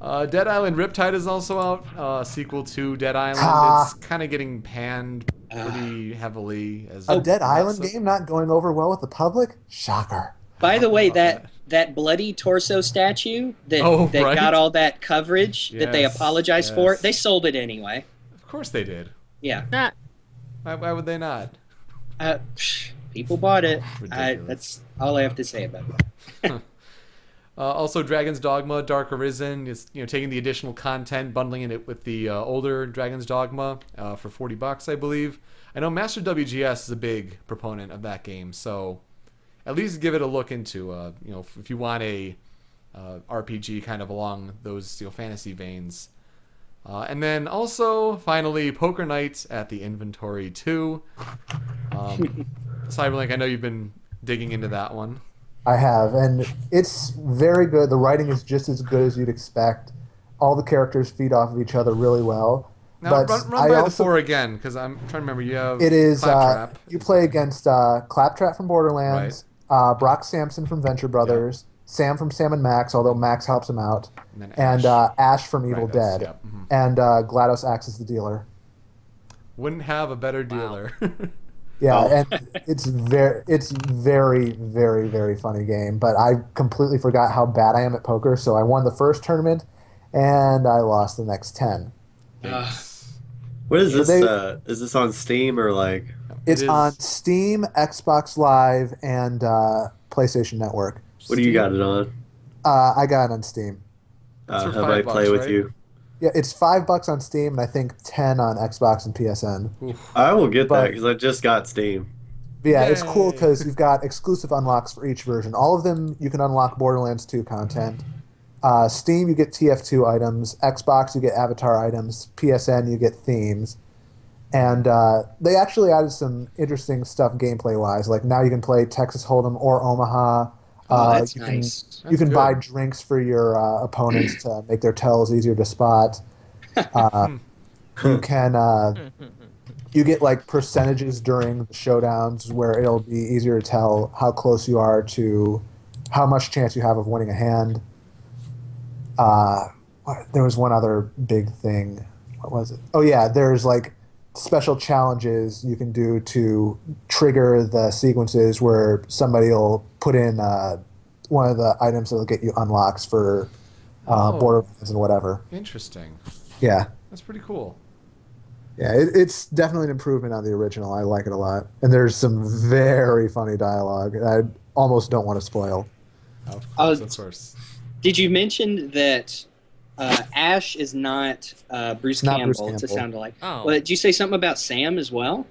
Dead Island Riptide is also out. Sequel to Dead Island. It's kind of getting panned pretty heavily. As a Dead Island game not going over well with the public? Shocker. By the way, that bloody torso statue that right? got all that coverage that they apologized for, they sold it anyway. Of course they did. Yeah. Why would they not? People bought it. Ridiculous. That's all I have to say about that. Also, Dragon's Dogma: Dark Arisen is taking the additional content, bundling it with the older Dragon's Dogma for $40, I believe. I know Master WGS is a big proponent of that game, so at least give it a look into. If you want a RPG kind of along those fantasy veins. And then also, finally, Poker Night at the Inventory 2. Cyberlink, I know you've been digging into that one. I have, and it's very good. The writing is just as good as you'd expect. All the characters feed off of each other really well. Now, but run by the 4 again, because I'm trying to remember. You have Claptrap. You play against Claptrap from Borderlands, Brock Sampson from Venture Brothers, Sam from Sam & Max, although Max helps him out, and Ash from Evil Dead, and GLaDOS acts as the dealer. Wouldn't have a better dealer. Yeah, and it's very, very, very funny game. But I completely forgot how bad I am at poker, so I won the first tournament, and I lost the next 10. What is this? Is this on Steam or like? It's on Steam, Xbox Live, and PlayStation Network. What do you got it on? I got it on Steam. Have I play with you? Yeah, it's $5 on Steam, and I think 10 on Xbox and PSN. Oof. I will get that because I just got Steam. Yeah, it's cool because you've got exclusive unlocks for each version. All of them, you can unlock Borderlands 2 content. Steam, you get TF2 items. Xbox, you get Avatar items. PSN, you get themes. And they actually added some interesting stuff gameplay-wise. Like now you can play Texas Hold'em or Omaha. That's nice. You can buy drinks for your opponents to make their tells easier to spot. You can you get like percentages during the showdowns where it'll be easier to tell how close you are to how much chance you have of winning a hand. There was one other big thing. What was it? Oh yeah, there's like special challenges you can do to trigger the sequences where somebody will put in one of the items that will get you unlocks for Borderlands and whatever. Interesting. Yeah. That's pretty cool. Yeah, it's definitely an improvement on the original. I like it a lot. And there's some very funny dialogue I almost don't want to spoil. Of course. Did you mention that Ash is not Bruce Campbell? It's a sound-alike. Oh. Well, did you say something about Sam as well?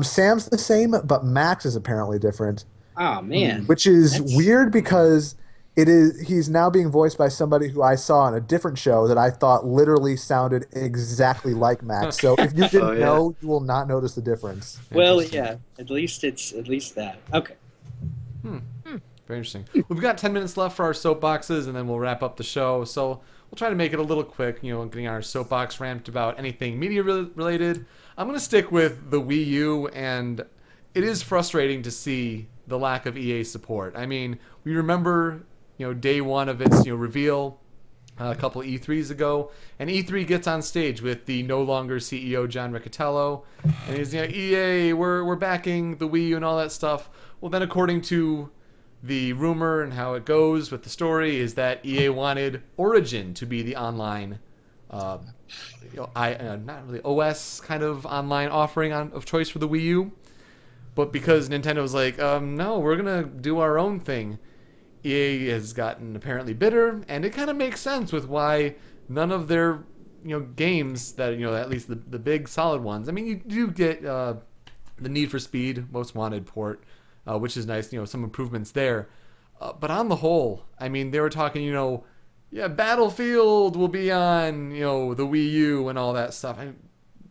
Sam's the same, but Max is apparently different. Oh, man. Which is weird because he's now being voiced by somebody who I saw on a different show that I thought literally sounded exactly like Max. So if you didn't know, you will not notice the difference. Well, yeah. At least that. Okay. Very interesting. We've got 10 minutes left for our soapboxes, and then we'll wrap up the show. So we'll try to make it a little quick, getting our soapbox ramped about anything media related. I'm going to stick with the Wii U, and it is frustrating to see the lack of EA support. I mean, we remember, day one of its reveal a couple of E3s ago, and E3 gets on stage with the no longer CEO John Riccitiello, and he's EA, we're backing the Wii U and all that stuff. Well, then according to the rumor and how it goes with the story is that EA wanted Origin to be the online, not really OS kind of online offering of choice for the Wii U. But because Nintendo was like, no, we're going to do our own thing, EA has gotten apparently bitter, and it kind of makes sense with why none of their games that, at least the big solid ones. I mean, you do get the Need for Speed Most Wanted port, which is nice, some improvements there. But on the whole, I mean, they were talking, Battlefield will be on, the Wii U and all that stuff.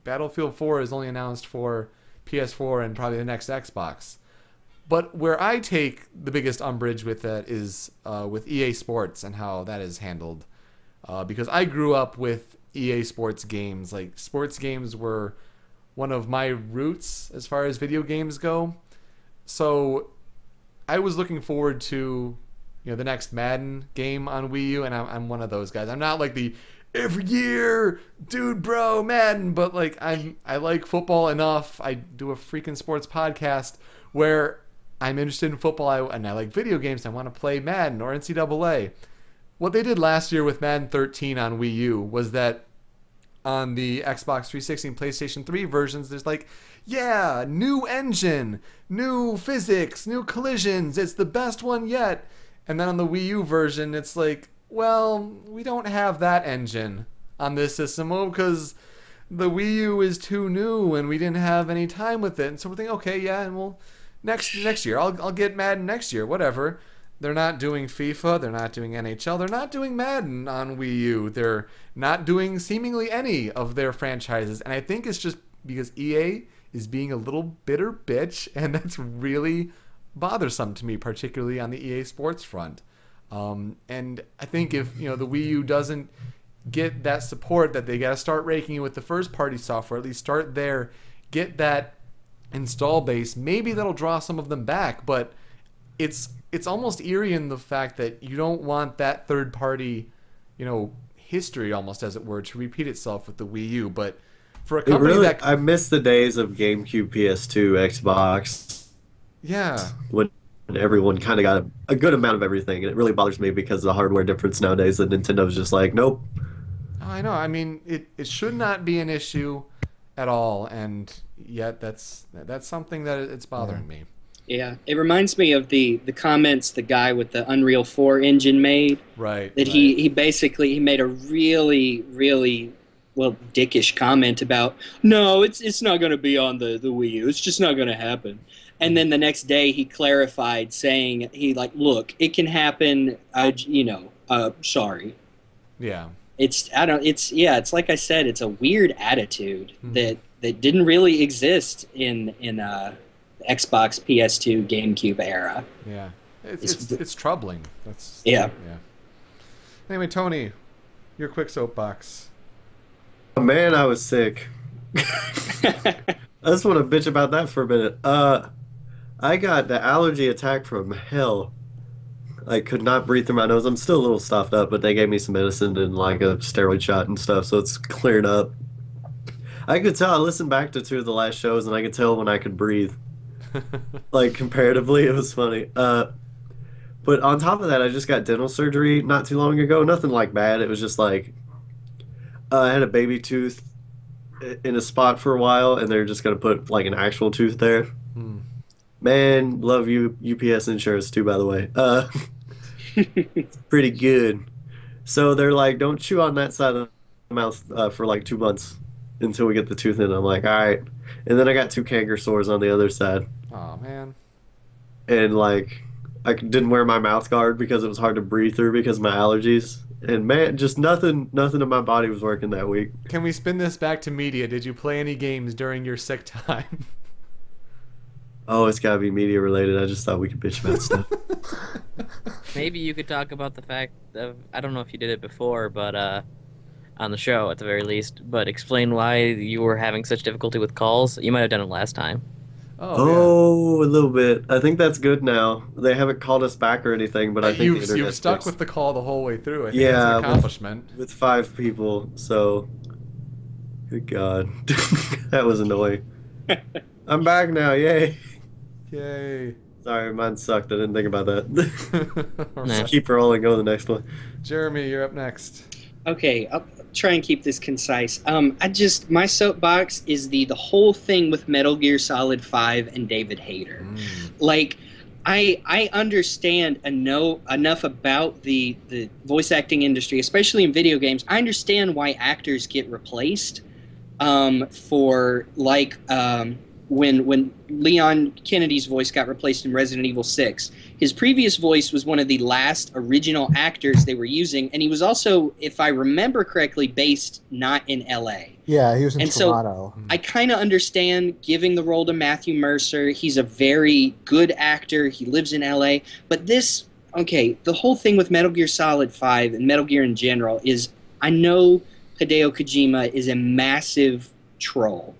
Battlefield 4 is only announced for PS4 and probably the next Xbox. But where I take the biggest umbrage with that is with EA Sports and how that is handled. Because I grew up with EA Sports games. Like, sports games were one of my roots as far as video games go. So I was looking forward to the next Madden game on Wii U, and I'm one of those guys. I'm not like the every year, dude, bro, Madden, but like I like football enough. I do a freaking sports podcast where I'm interested in football, and I like video games. I want to play Madden or NCAA. What they did last year with Madden 13 on Wii U was that on the Xbox 360 and PlayStation 3 versions, there's like, yeah, new engine, new physics, new collisions. It's the best one yet. And then on the Wii U version, it's like, well, we don't have that engine on this system because the Wii U is too new and we didn't have any time with it. And so we're thinking, okay, yeah, and we'll next year, I'll get Madden next year, whatever. They're not doing FIFA, they're not doing NHL, they're not doing Madden on Wii U. They're not doing seemingly any of their franchises. And I think it's just because EA is being a little bitter bitch, and that's really bothersome to me, particularly on the EA Sports front. And I think if the Wii U doesn't get that support, that they got to start raking in with the first-party software, at least start there, get that install base, maybe that'll draw some of them back. But it's almost eerie in the fact that you don't want that third-party, history almost, as it were, to repeat itself with the Wii U. But for a company I miss the days of GameCube, PS2, Xbox. Yeah. When everyone kind of got a good amount of everything, and it really bothers me because of the hardware difference nowadays that Nintendo's just like, nope. I know. I mean, it should not be an issue at all, and yet that's something that it's bothering me. Yeah, it reminds me of the comments the guy with the Unreal 4 engine made. Right. That he basically made a really, really, well, dickish comment about, no, it's not going to be on the Wii U. It's just not going to happen. And then the next day he clarified, saying look, it can happen. Sorry. Yeah. It's like I said, it's a weird attitude that didn't really exist in Xbox, PS2, GameCube era. Yeah. It's troubling. Yeah. Anyway, Tony, your quick soapbox. Man, I was sick. I just want to bitch about that for a minute. I got the allergy attack from hell. I could not breathe through my nose. I'm still a little stuffed up, but they gave me some medicine and like a steroid shot and stuff, so it's cleared up. I could tell. I listened back to 2 of the last shows, and I could tell when I could breathe. Like, comparatively, it was funny. But on top of that, I just got dental surgery not too long ago. Nothing like bad. It was just like I had a baby tooth in a spot for a while, and they're just going to put like an actual tooth there. Man, love you, UPS insurance too, by the way. It's pretty good. So they're like, don't chew on that side of the mouth for like 2 months until we get the tooth in. I'm like, all right. And then I got 2 canker sores on the other side. Oh, man. And like, I didn't wear my mouth guard because it was hard to breathe through because of my allergies. And man, just nothing in my body was working that week. Can we spin this back to media? Did you play any games during your sick time? Oh, it's gotta be media related. I just thought we could bitch about stuff. Maybe you could talk about the fact of, I don't know if you did it before, but on the show at the very least, but explain why you were having such difficulty with calls. You might have done it last time. Oh, yeah. A little bit. I think that's good now. They haven't called us back or anything, but I think you've stuck with the call the whole way through. I think yeah, it's an accomplishment. With 5 people, so good God. That was annoying. I'm back now, yay. Yay. Sorry, mine sucked. I didn't think about that. All Nah. right. Keep rolling. Go to the next one. Jeremy, you're up next. Okay, I'll try and keep this concise. My soapbox is the whole thing with Metal Gear Solid 5 and David Hayter. Like, I understand and know enough about the voice acting industry, especially in video games. I understand why actors get replaced. For like when Leon Kennedy's voice got replaced in Resident Evil 6. His previous voice was one of the last original actors they were using, and he was also, if I remember correctly, based not in LA. Yeah, he was in And Toronto. so I kind of understand giving the role to Matthew Mercer. He's a very good actor. He lives in LA. But this, okay, the whole thing with Metal Gear Solid 5 and Metal Gear in general is, I know Hideo Kojima is a massive troll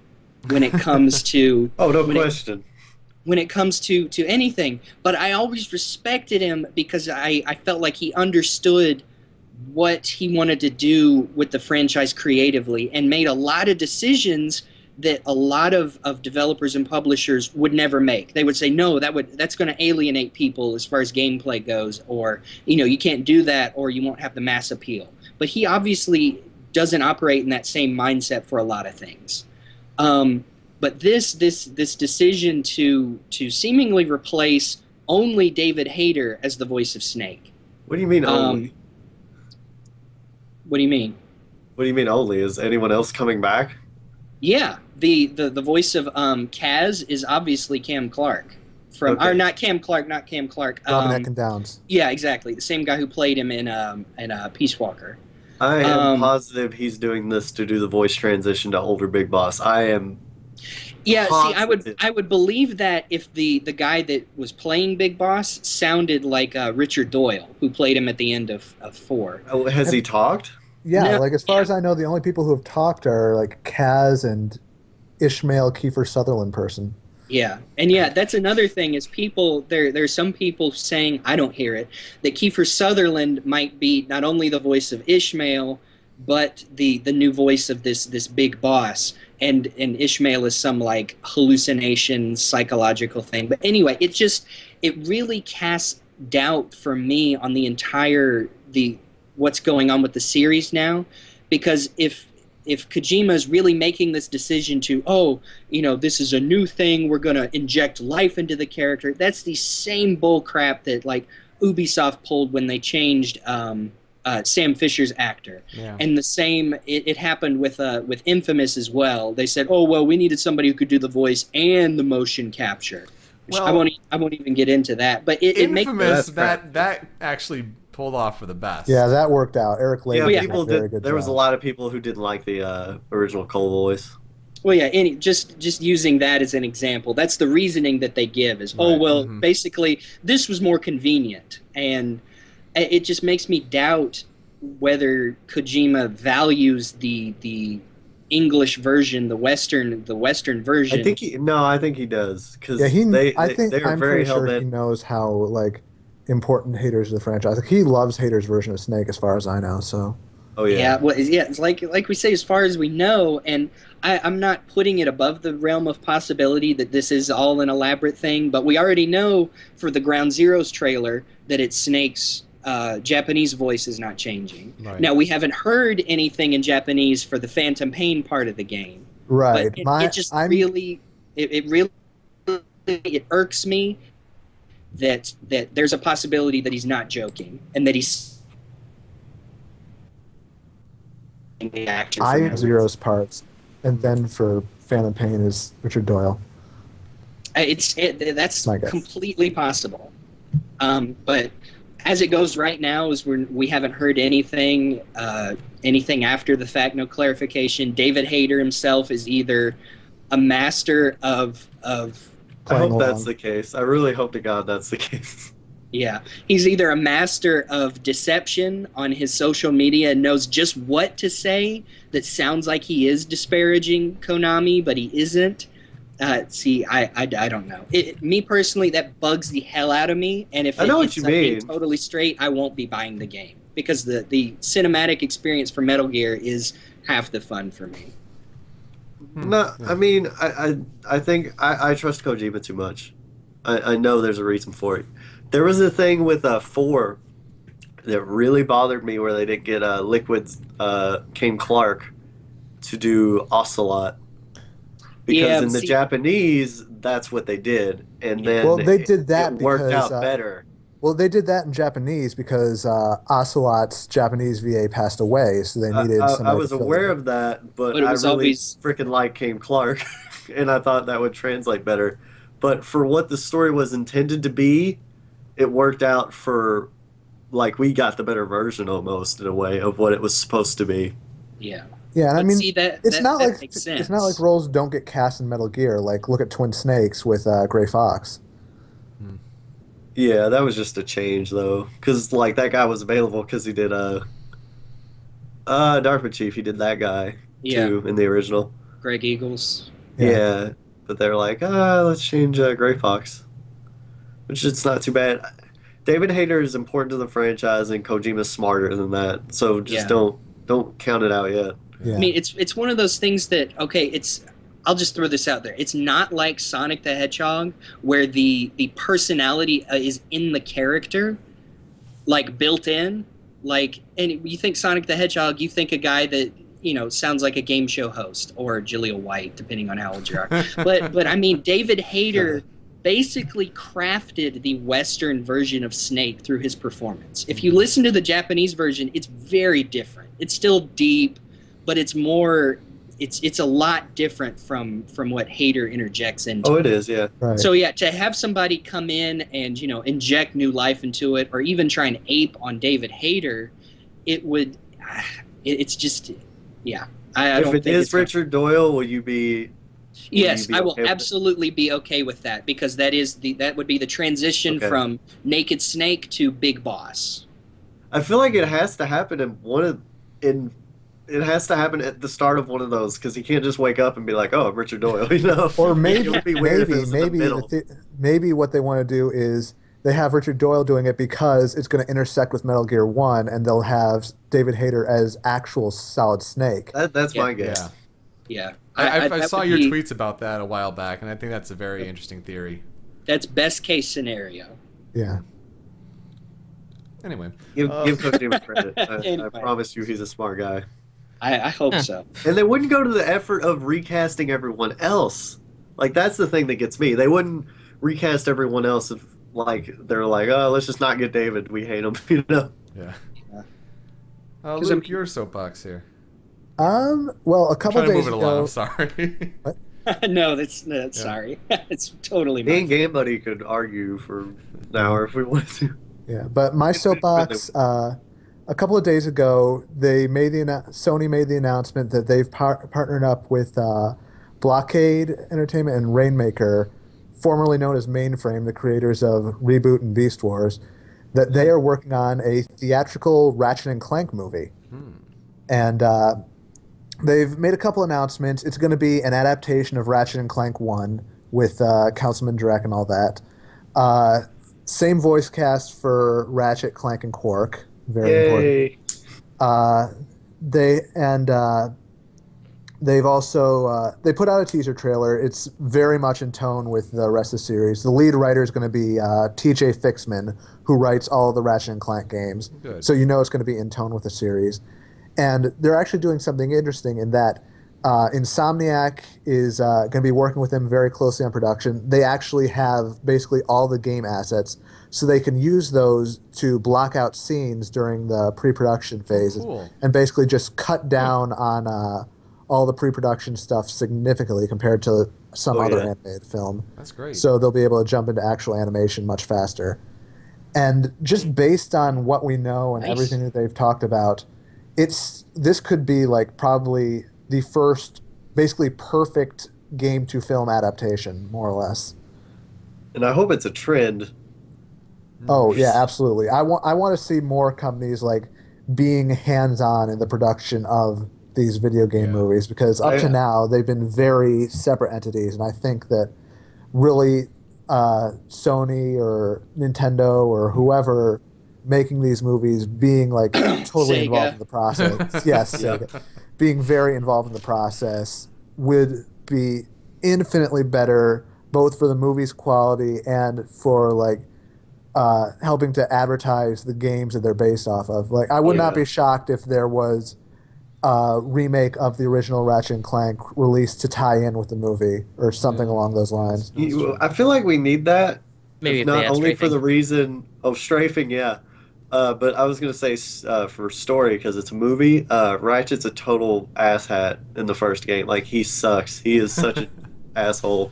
when it comes to Oh, no question. when it comes to anything, but I always respected him because I felt like he understood what he wanted to do with the franchise creatively and made a lot of decisions that a lot of developers and publishers would never make. They would say, no, that's going to alienate people as far as gameplay goes, or you can't do that, or you won't have the mass appeal. But he obviously doesn't operate in that same mindset for a lot of things. But this decision to seemingly replace only David Hayter as the voice of Snake. What do you mean only? What do you mean? What do you mean only? Is anyone else coming back? Yeah, the voice of Kaz is obviously Cam Clark from, Okay. or not Cam Clark. Robin Ecken Downs. Yeah, exactly, the same guy who played him in Peace Walker. I am positive he's doing this to do the voice transition to older Big Boss. I am. Yeah, see, Positive. I would believe that if the guy that was playing Big Boss sounded like Richard Doyle, who played him at the end of 4. Oh, has he talked? Yeah, No, like as far as I know, the only people who have talked are like Kaz and Ishmael Kiefer Sutherland person. Yeah, and yeah, that's another thing is there's some people saying, I don't hear it, that Kiefer Sutherland might be not only the voice of Ishmael, but the new voice of this big boss, and Ishmael is some like hallucination psychological thing. But anyway, it really casts doubt for me on the entire what's going on with the series now, because if Kojima is really making this decision to, this is a new thing, we're going to inject life into the character, that's the same bull crap that like Ubisoft pulled when they changed Sam Fisher's actor. Yeah. And the same, it happened with Infamous as well. They said, oh, well, we needed somebody who could do the voice and the motion capture. Which Well, I won't even get into that. But it makes Infamous, That's that actually pulled off for the best. Yeah, that worked out. Eric Yeah, Layton did people a very did. good There was a job. lot of people who didn't like the original Cole voice. Well, yeah, just using that as an example, that's the reasoning that they give is, Right, basically, this was more convenient. And it just makes me doubt whether Kojima values the English version, the Western version. I think he does, because Yeah, they're I'm very pretty hell sure he bent. knows how like important Hater's the franchise. Like, he loves Hater's version of Snake, as far as I know. So Oh yeah. Yeah, well, yeah, it's like we say, as far as we know, and I'm not putting it above the realm of possibility that this is all an elaborate thing, but we already know for the Ground Zeroes trailer that it's Snake's Japanese voice is not changing. Right. Now, we haven't heard anything in Japanese for the Phantom Pain part of the game. right, But it really irks me that there's a possibility that he's not joking and that he's the actor. for I no Zero's parts, and then for Phantom Pain is Richard Doyle. That's My guess. completely possible. But as it goes right now, is we haven't heard anything after the fact, no clarification. David Hayter himself is either a master of I hope Playing that's along. the case. I really hope to God that's the case. yeah, he's either a master of deception on his social media and knows just what to say that sounds like he is disparaging Konami, but he isn't. I don't know. Me personally, that bugs the hell out of me. And if I know it what ends you up being mean. totally straight, I won't be buying the game because the cinematic experience for Metal Gear is half the fun for me. No, I mean, I think I trust Kojima too much. I know there's a reason for it. There was a thing with 4 that really bothered me where they didn't get Liquid's Kane Clark to do Ocelot. Because Yeah, in the see- Japanese, that's what they did. And then Well, they did that it worked because, out better. Well, they did that in Japanese because Ocelot's Japanese VA passed away, so they needed I somebody was to fill aware it. of that, but But it I was really always- freaking like Kane Clark, and I thought that would translate better. But for what the story was intended to be, it worked out for, like, we got the better version almost in a way of what it was supposed to be. Yeah. Yeah, and I But mean, see, that it's that, not that like makes it's sense. not like roles don't get cast in Metal Gear. Like, look at Twin Snakes with Gray Fox. Yeah, that was just a change though, because like that guy was available because he did DARPA Chief. He did that guy Yeah. too in the original. Greg Eagles. Yeah, but they're like, let's change Gray Fox, which it's not too bad. David Hayter is important to the franchise, and Kojima's smarter than that. So just Yeah. don't count it out yet. Yeah. I mean, it's one of those things that, okay, I'll just throw this out there. It's not like Sonic the Hedgehog where the personality is in the character, like built in. Like, and you think Sonic the Hedgehog, you think a guy that, sounds like a game show host, or Jaleel White, depending on how old you are. But I mean, David Hayter basically crafted the Western version of Snake through his performance. If you listen to the Japanese version, it's very different. It's still deep, but it's more. It's a lot different from what Hayter interjects into. Oh, it is, yeah. Right. So yeah, to have somebody come in and inject new life into it, or even try and ape on David Hayter, it would. It's just, yeah. I If don't it think is it's gonna- Richard Doyle, will you be? Yes, be I will okay with it? absolutely be okay with that, because that would be the transition Okay. from Naked Snake to Big Boss. I feel like it has to happen it has to happen at the start of one of those because he can't just wake up and be like, "Oh, I'm Richard Doyle," Or maybe It would be weird if it was in the middle. maybe what they want to do is they have Richard Doyle doing it because it's going to intersect with Metal Gear 1, and they'll have David Hayter as actual Solid Snake. That's Yeah. my guess. Yeah. Yeah, I that saw would your be- tweets about that a while back, and I think that's a very interesting theory. That's best case scenario. Yeah. Anyway, Give Kojima credit. I Anyway. promise you, he's a smart guy. I hope so. And they wouldn't go to the effort of recasting everyone else. Like, that's the thing that gets me. They wouldn't recast everyone else if, like, they're like, "Oh, let's just not get David. We hate him," yeah. Yeah. 'Cause Luke, your soapbox here. Well, a couple Trying to days move it along. ago, I'm sorry. No, that's sorry. It's totally Me my and Game Buddy could argue for an hour if we wanted to. yeah, but my soapbox. A couple of days ago, Sony made the announcement that they've partnered up with Blockade Entertainment and Rainmaker, formerly known as Mainframe, the creators of Reboot and Beast Wars, that they are working on a theatrical Ratchet and Clank movie. And they've made a couple announcements. It's going to be an adaptation of Ratchet and Clank 1 with Councilman Drek and all that. Same voice cast for Ratchet, Clank, and Quark. Very important. They've also they put out a teaser trailer. It's very much in tone with the rest of the series. The lead writer is going to be T.J. Fixman, who writes all of the Ratchet and Clank games. Good. So you know it's going to be in tone with the series. And they're actually doing something interesting in that Insomniac is going to be working with them very closely on production. They actually have basically all the game assets, so they can use those to block out scenes during the pre-production phases Cool. and basically just cut down on all the pre-production stuff significantly compared to some other yeah. animated film. That's great. So they'll be able to jump into actual animation much faster. And just based on what we know and Nice. everything that they've talked about, this could be like probably the first basically perfect game to film adaptation, more or less. And I hope it's a trend. Oh yeah, absolutely. I want to see more companies like being hands-on in the production of these video game movies, because up to now they've been very separate entities, and I think that really Sony or Nintendo or whoever making these movies being like totally Sega. involved in the process. Yes, Sega. Being very involved in the process would be infinitely better both for the movie's quality and for like helping to advertise the games that they're based off of. Like, I would not Yeah. be shocked if there was a remake of the original Ratchet and Clank released to tie in with the movie or something along those lines. I feel like we need that. Maybe If if they not had only for strafing. the reason of strafing, yeah. But I was gonna say for story because it's a movie. Ratchet's a total asshat in the first game. Like he sucks. He is such an asshole,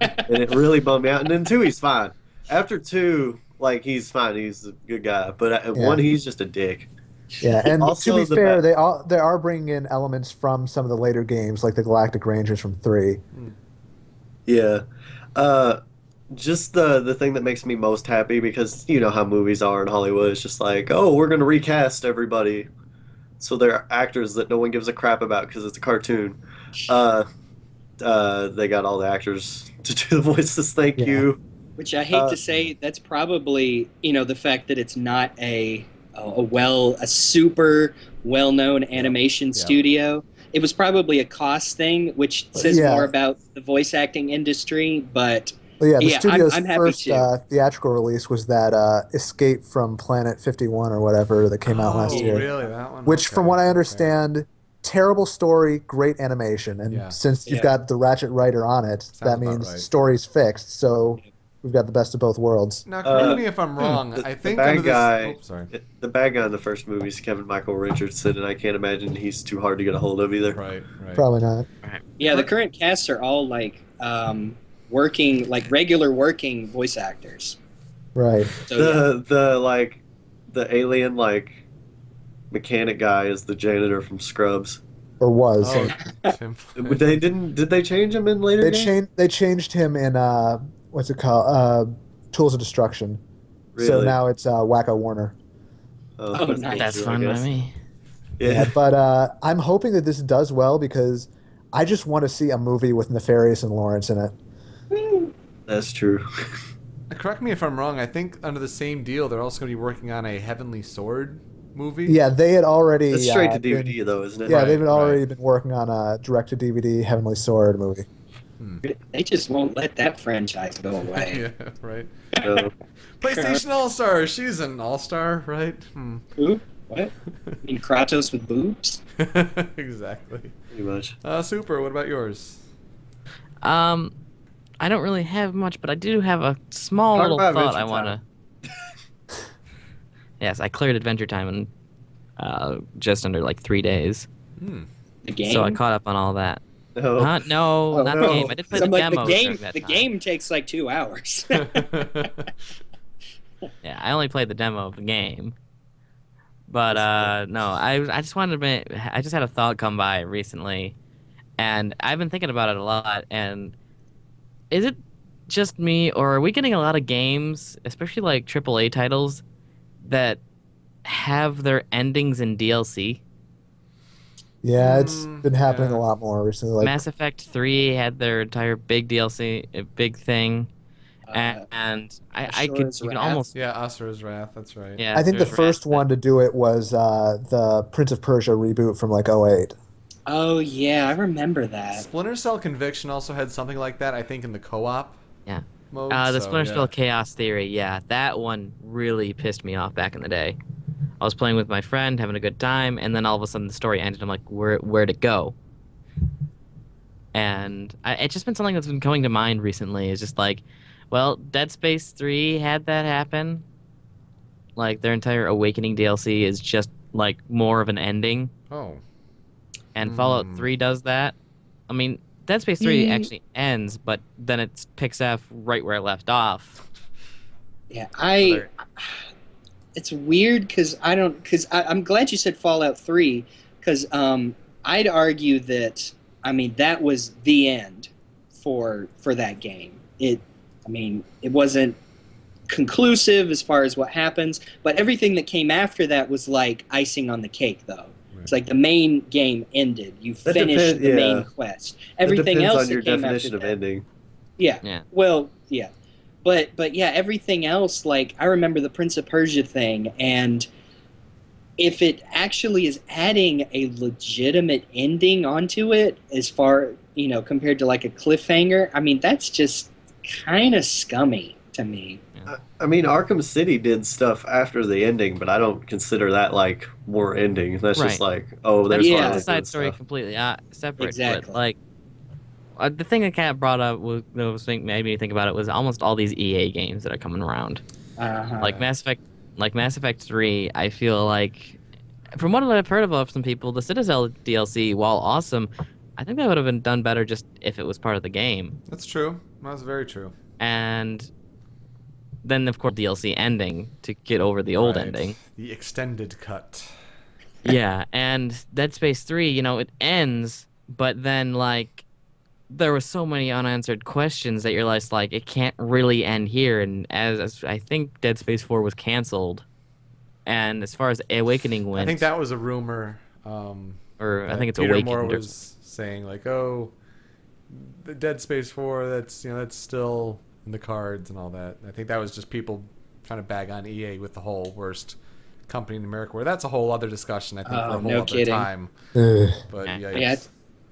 and it really bummed me out. And then two, he's fine. After two, like he's fine. He's a good guy. But at one, he's just a dick. Yeah, and Also, to be the fair, ba- they are bringing in elements from some of the later games, like the Galactic Rangers from 3. Yeah. Just the thing that makes me most happy because you know how movies are in Hollywood. It's just like, oh, we're gonna recast everybody, so they're actors that no one gives a crap about because it's a cartoon. They got all the actors to do the voices. Thank Yeah. you. Which I hate to say, that's probably, you know, the fact that it's not a super well-known animation studio. It was probably a cost thing, which says more about the voice acting industry. But Well, yeah, the studio's I'm happy first too. theatrical release was that Escape from Planet 51 or whatever that came out last year. Really? That one? Which, Okay, from what I okay. understand, terrible story, great animation. And since you've got the Ratchet writer on it, that about means right. story's fixed. So we've got the best of both worlds. Now, correct me if I'm wrong. I think the under bad guy. this. Oh, sorry. The bad guy in the first movie is Kevin Michael Richardson, and I can't imagine he's too hard to get a hold of either. Right. Probably not. Yeah, the current casts are all like working, like regular working voice actors. Right. So, The alien mechanic guy is the janitor from Scrubs. Or was. Oh, Tim. Did they change him in later games? They changed him in, what's it called? Tools of Destruction. Really? So now it's Wacko Warner. Oh, that's nice. cool That's too, I fine by guess. me. Yeah. But I'm hoping that this does well because I just want to see a movie with Nefarious and Lawrence in it. That's true. Correct me if I'm wrong. I think under the same deal, they're also going to be working on a Heavenly Sword movie. Yeah, they had already. It's straight to been- DVD though, isn't it? Yeah, Right, they've already right. been working on a direct-to-DVD Heavenly Sword movie. they just won't let that franchise go away. Yeah, right. So, PlayStation All-Star. She's an All-Star, right? Who? What? I mean, Kratos with boobs? Exactly. pretty much. Super. What about yours? I don't really have much, but I do have a small Talk little about thought I Adventure want to. Yes, I cleared Adventure Time in just under like 3 days, The game? so I caught up on all that. No. No, Oh, not no. the game. I did play the I'm like, demo. the game. during that The time. game takes like 2 hours. Yeah, I only played the demo of the game. But no, I just wanted to I just had a thought come by recently, and I've been thinking about it a lot. And is it just me, or are we getting a lot of games, especially like AAA titles, that have their endings in DLC? Yeah, it's been happening yeah. a lot more recently. Like, Mass Effect 3 had their entire big DLC, a big thing, and I could Asura's you can Wrath. almost Yeah, Asura's Wrath. That's right. yeah. I think the there's first Wrath, one to do it was the Prince of Persia reboot from like '08. Oh, yeah, I remember that. Splinter Cell Conviction also had something like that. I think in the co-op. Yeah. Mode. The so, Splinter yeah. Cell Chaos Theory, yeah, that one really pissed me off back in the day. I was playing with my friend, having a good time, and then all of a sudden the story ended. I'm like, where'd it go? And it's just been something that's been coming to mind recently. It's just like, well, Dead Space 3 had that happen. Like, their entire Awakening DLC is just, like, more of an ending. Oh. And Fallout 3 does that. I mean, Dead Space 3 actually ends, but then it picks up right where it left off. Yeah, it's weird because I'm glad you said Fallout 3 because I'd argue that that was the end for that game. It wasn't conclusive as far as what happens, but everything that came after that was like icing on the cake, though. It's like the main game ended. You That finished the main yeah. quest. It Everything depends else on your that came definition after of that. ending. Yeah. Yeah. Well, yeah. But yeah, everything else, like I remember the Prince of Persia thing, and if it actually is adding a legitimate ending onto it, as far compared to like a cliffhanger, that's just kind of scummy to me. I mean, Arkham City did stuff after the ending, but I don't consider that like more ending. That's just Right. like, oh, there's Yeah. That's Harley a side doing story stuff. completely separate. Exactly. But like the thing that Kat brought up made me think about it was almost all these EA games that are coming around. Uh-huh. Like Mass Effect 3, I feel like from what I've heard of some people, the Citadel DLC, while awesome, I think that would have been done better just if it was part of the game. That's true. That's very true. And then of course DLC ending to get over the old Right. ending. The extended cut. Yeah, and Dead Space 3, it ends, but then like there were so many unanswered questions that you're like it can't really end here. And as I think Dead Space 4 was canceled, and as far as Awakening went, I think that was a rumor. or I think it's Peter Awakened. Moore was saying like, oh, the Dead Space 4, that's that's still in the cards and all that. I think that was just people trying to bag on EA with the whole worst company in America. Where that's a whole other discussion. I think for a whole no other kidding. time. Ugh. But Yeah. Yeah,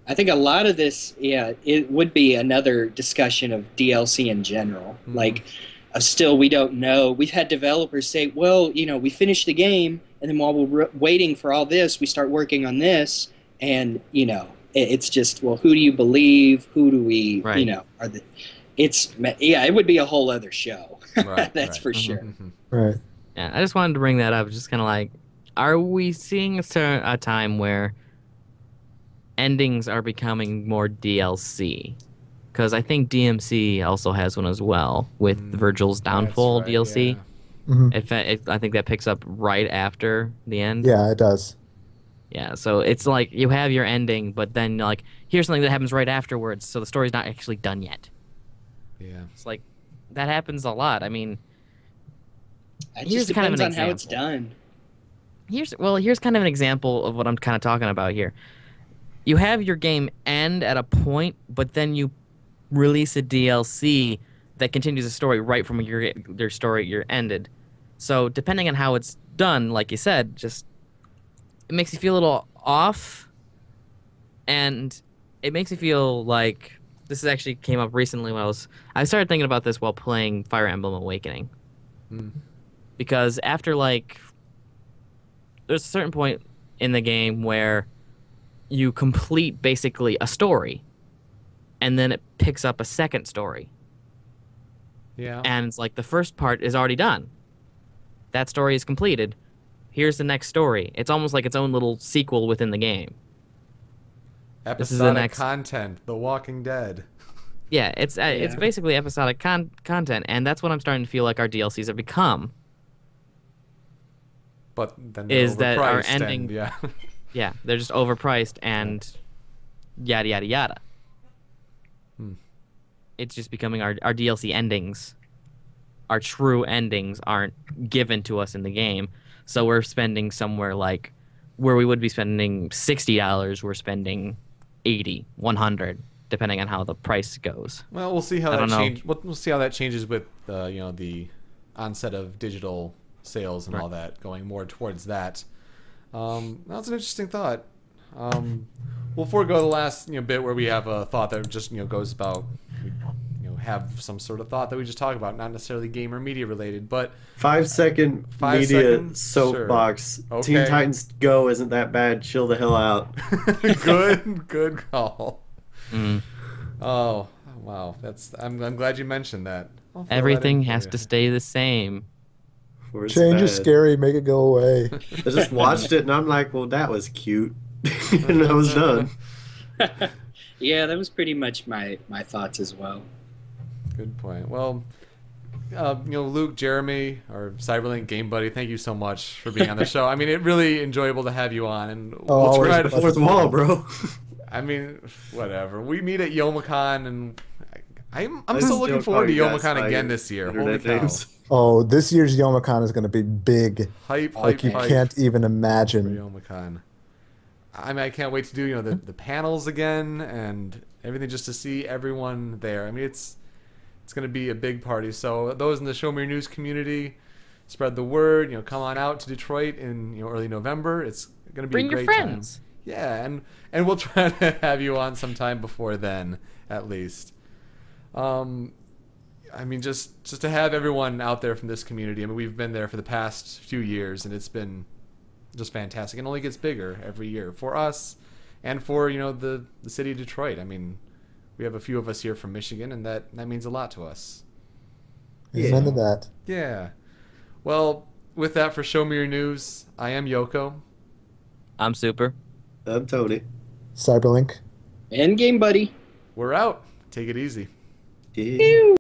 I think a lot of this, it would be another discussion of DLC in general. Mhm. Like, still, we don't know. We've had developers say, well, we finished the game, and then while we're waiting for all this, we start working on this. And, it's just, well, who do you believe? Who do we, Right. it would be a whole other show. Right, That's right. for sure. Mhm. Right. Yeah, I just wanted to bring that up. Just kind of like, are we seeing a time where endings are becoming more DLC? Because I think DMC also has one as well with Virgil's Downfall That's right, DLC. yeah. Mhm. I think that picks up right after the end. Yeah, it does. Yeah, so it's like you have your ending, but then like here's something that happens right afterwards, so the story's not actually done yet. Yeah. It's like that happens a lot. I mean, It Here's just kind of depends an on how it's example. done. here's kind of an example of what I'm kind of talking about here. You have your game end at a point, but then you release a DLC that continues the story right from your story you're ended. So depending on how it's done, like you said, just it makes you feel a little off, and it makes me feel like this actually came up recently when I started thinking about this while playing Fire Emblem Awakening. Mm. Because after there's a certain point in the game where you complete basically a story, and then it picks up a second story, Yeah. and it's like the first part is already done. That story is completed. Here's the next story. It's almost like its own little sequel within the game. This is the Episodic next- content. The Walking Dead. Yeah, it's basically episodic content, and that's what I'm starting to feel like our DLCs have become. But then they're Is that our overpriced and- ending- yeah. Yeah, they're just overpriced and yada yada yada. Hmm. It's just becoming our DLC endings. Our true endings aren't given to us in the game, so we're spending somewhere like where we would be spending $60, we're spending 80, 100, depending on how the price goes. Well, we'll see how I that don't know. changes. We'll see how that changes with the onset of digital sales and all that, going more towards that. That's an interesting thought. We'll forego the last bit where we have a thought that just goes about we have some sort of thought that we just talk about, not necessarily game or media related, but 5 second 5 media seconds? soapbox. Sure. Teen Okay. Titans Go isn't that bad. Chill the hell out. good call. Mm. Oh wow, I'm glad you mentioned that. I'll throw that Everything in for has you. to stay the same. Or it's Change is bad. scary. Make it go away. I just watched it and I'm like, well, that was cute, and I was done. Yeah, that was pretty much my thoughts as well. Good point. Well, Luke, Jeremy, our Cyberlink Game Buddy, thank you so much for being on the show. I mean, it's really enjoyable to have you on, and Oh, we'll try always to. Fourth wall, bro. I mean, whatever. We meet at Youmacon, and I'm I still still looking call forward to you guys Youmacon by again your this year. Holy internet cow! names. Oh, this year's Youmacon is going to be big. Hype, Like you hype can't even for imagine. Youmacon. I mean, I can't wait to do the panels again and everything, just to see everyone there. I mean, it's going to be a big party. So those in the Show Me Your News community, spread the word. Come on out to Detroit in early November. It's going to be Bring a your great friends. time. Yeah, and we'll try to have you on sometime before then, at least. I mean, just to have everyone out there from this community. I mean, we've been there for the past few years, and it's been just fantastic. It only gets bigger every year for us, and for the city of Detroit. I mean, we have a few of us here from Michigan, and that means a lot to us. Amen to that. Yeah. Well, with that, for Show Me Your News, I am Yoko. I'm Super. I'm Tony. Cyberlink. Endgame, buddy. We're out. Take it easy. Yeah.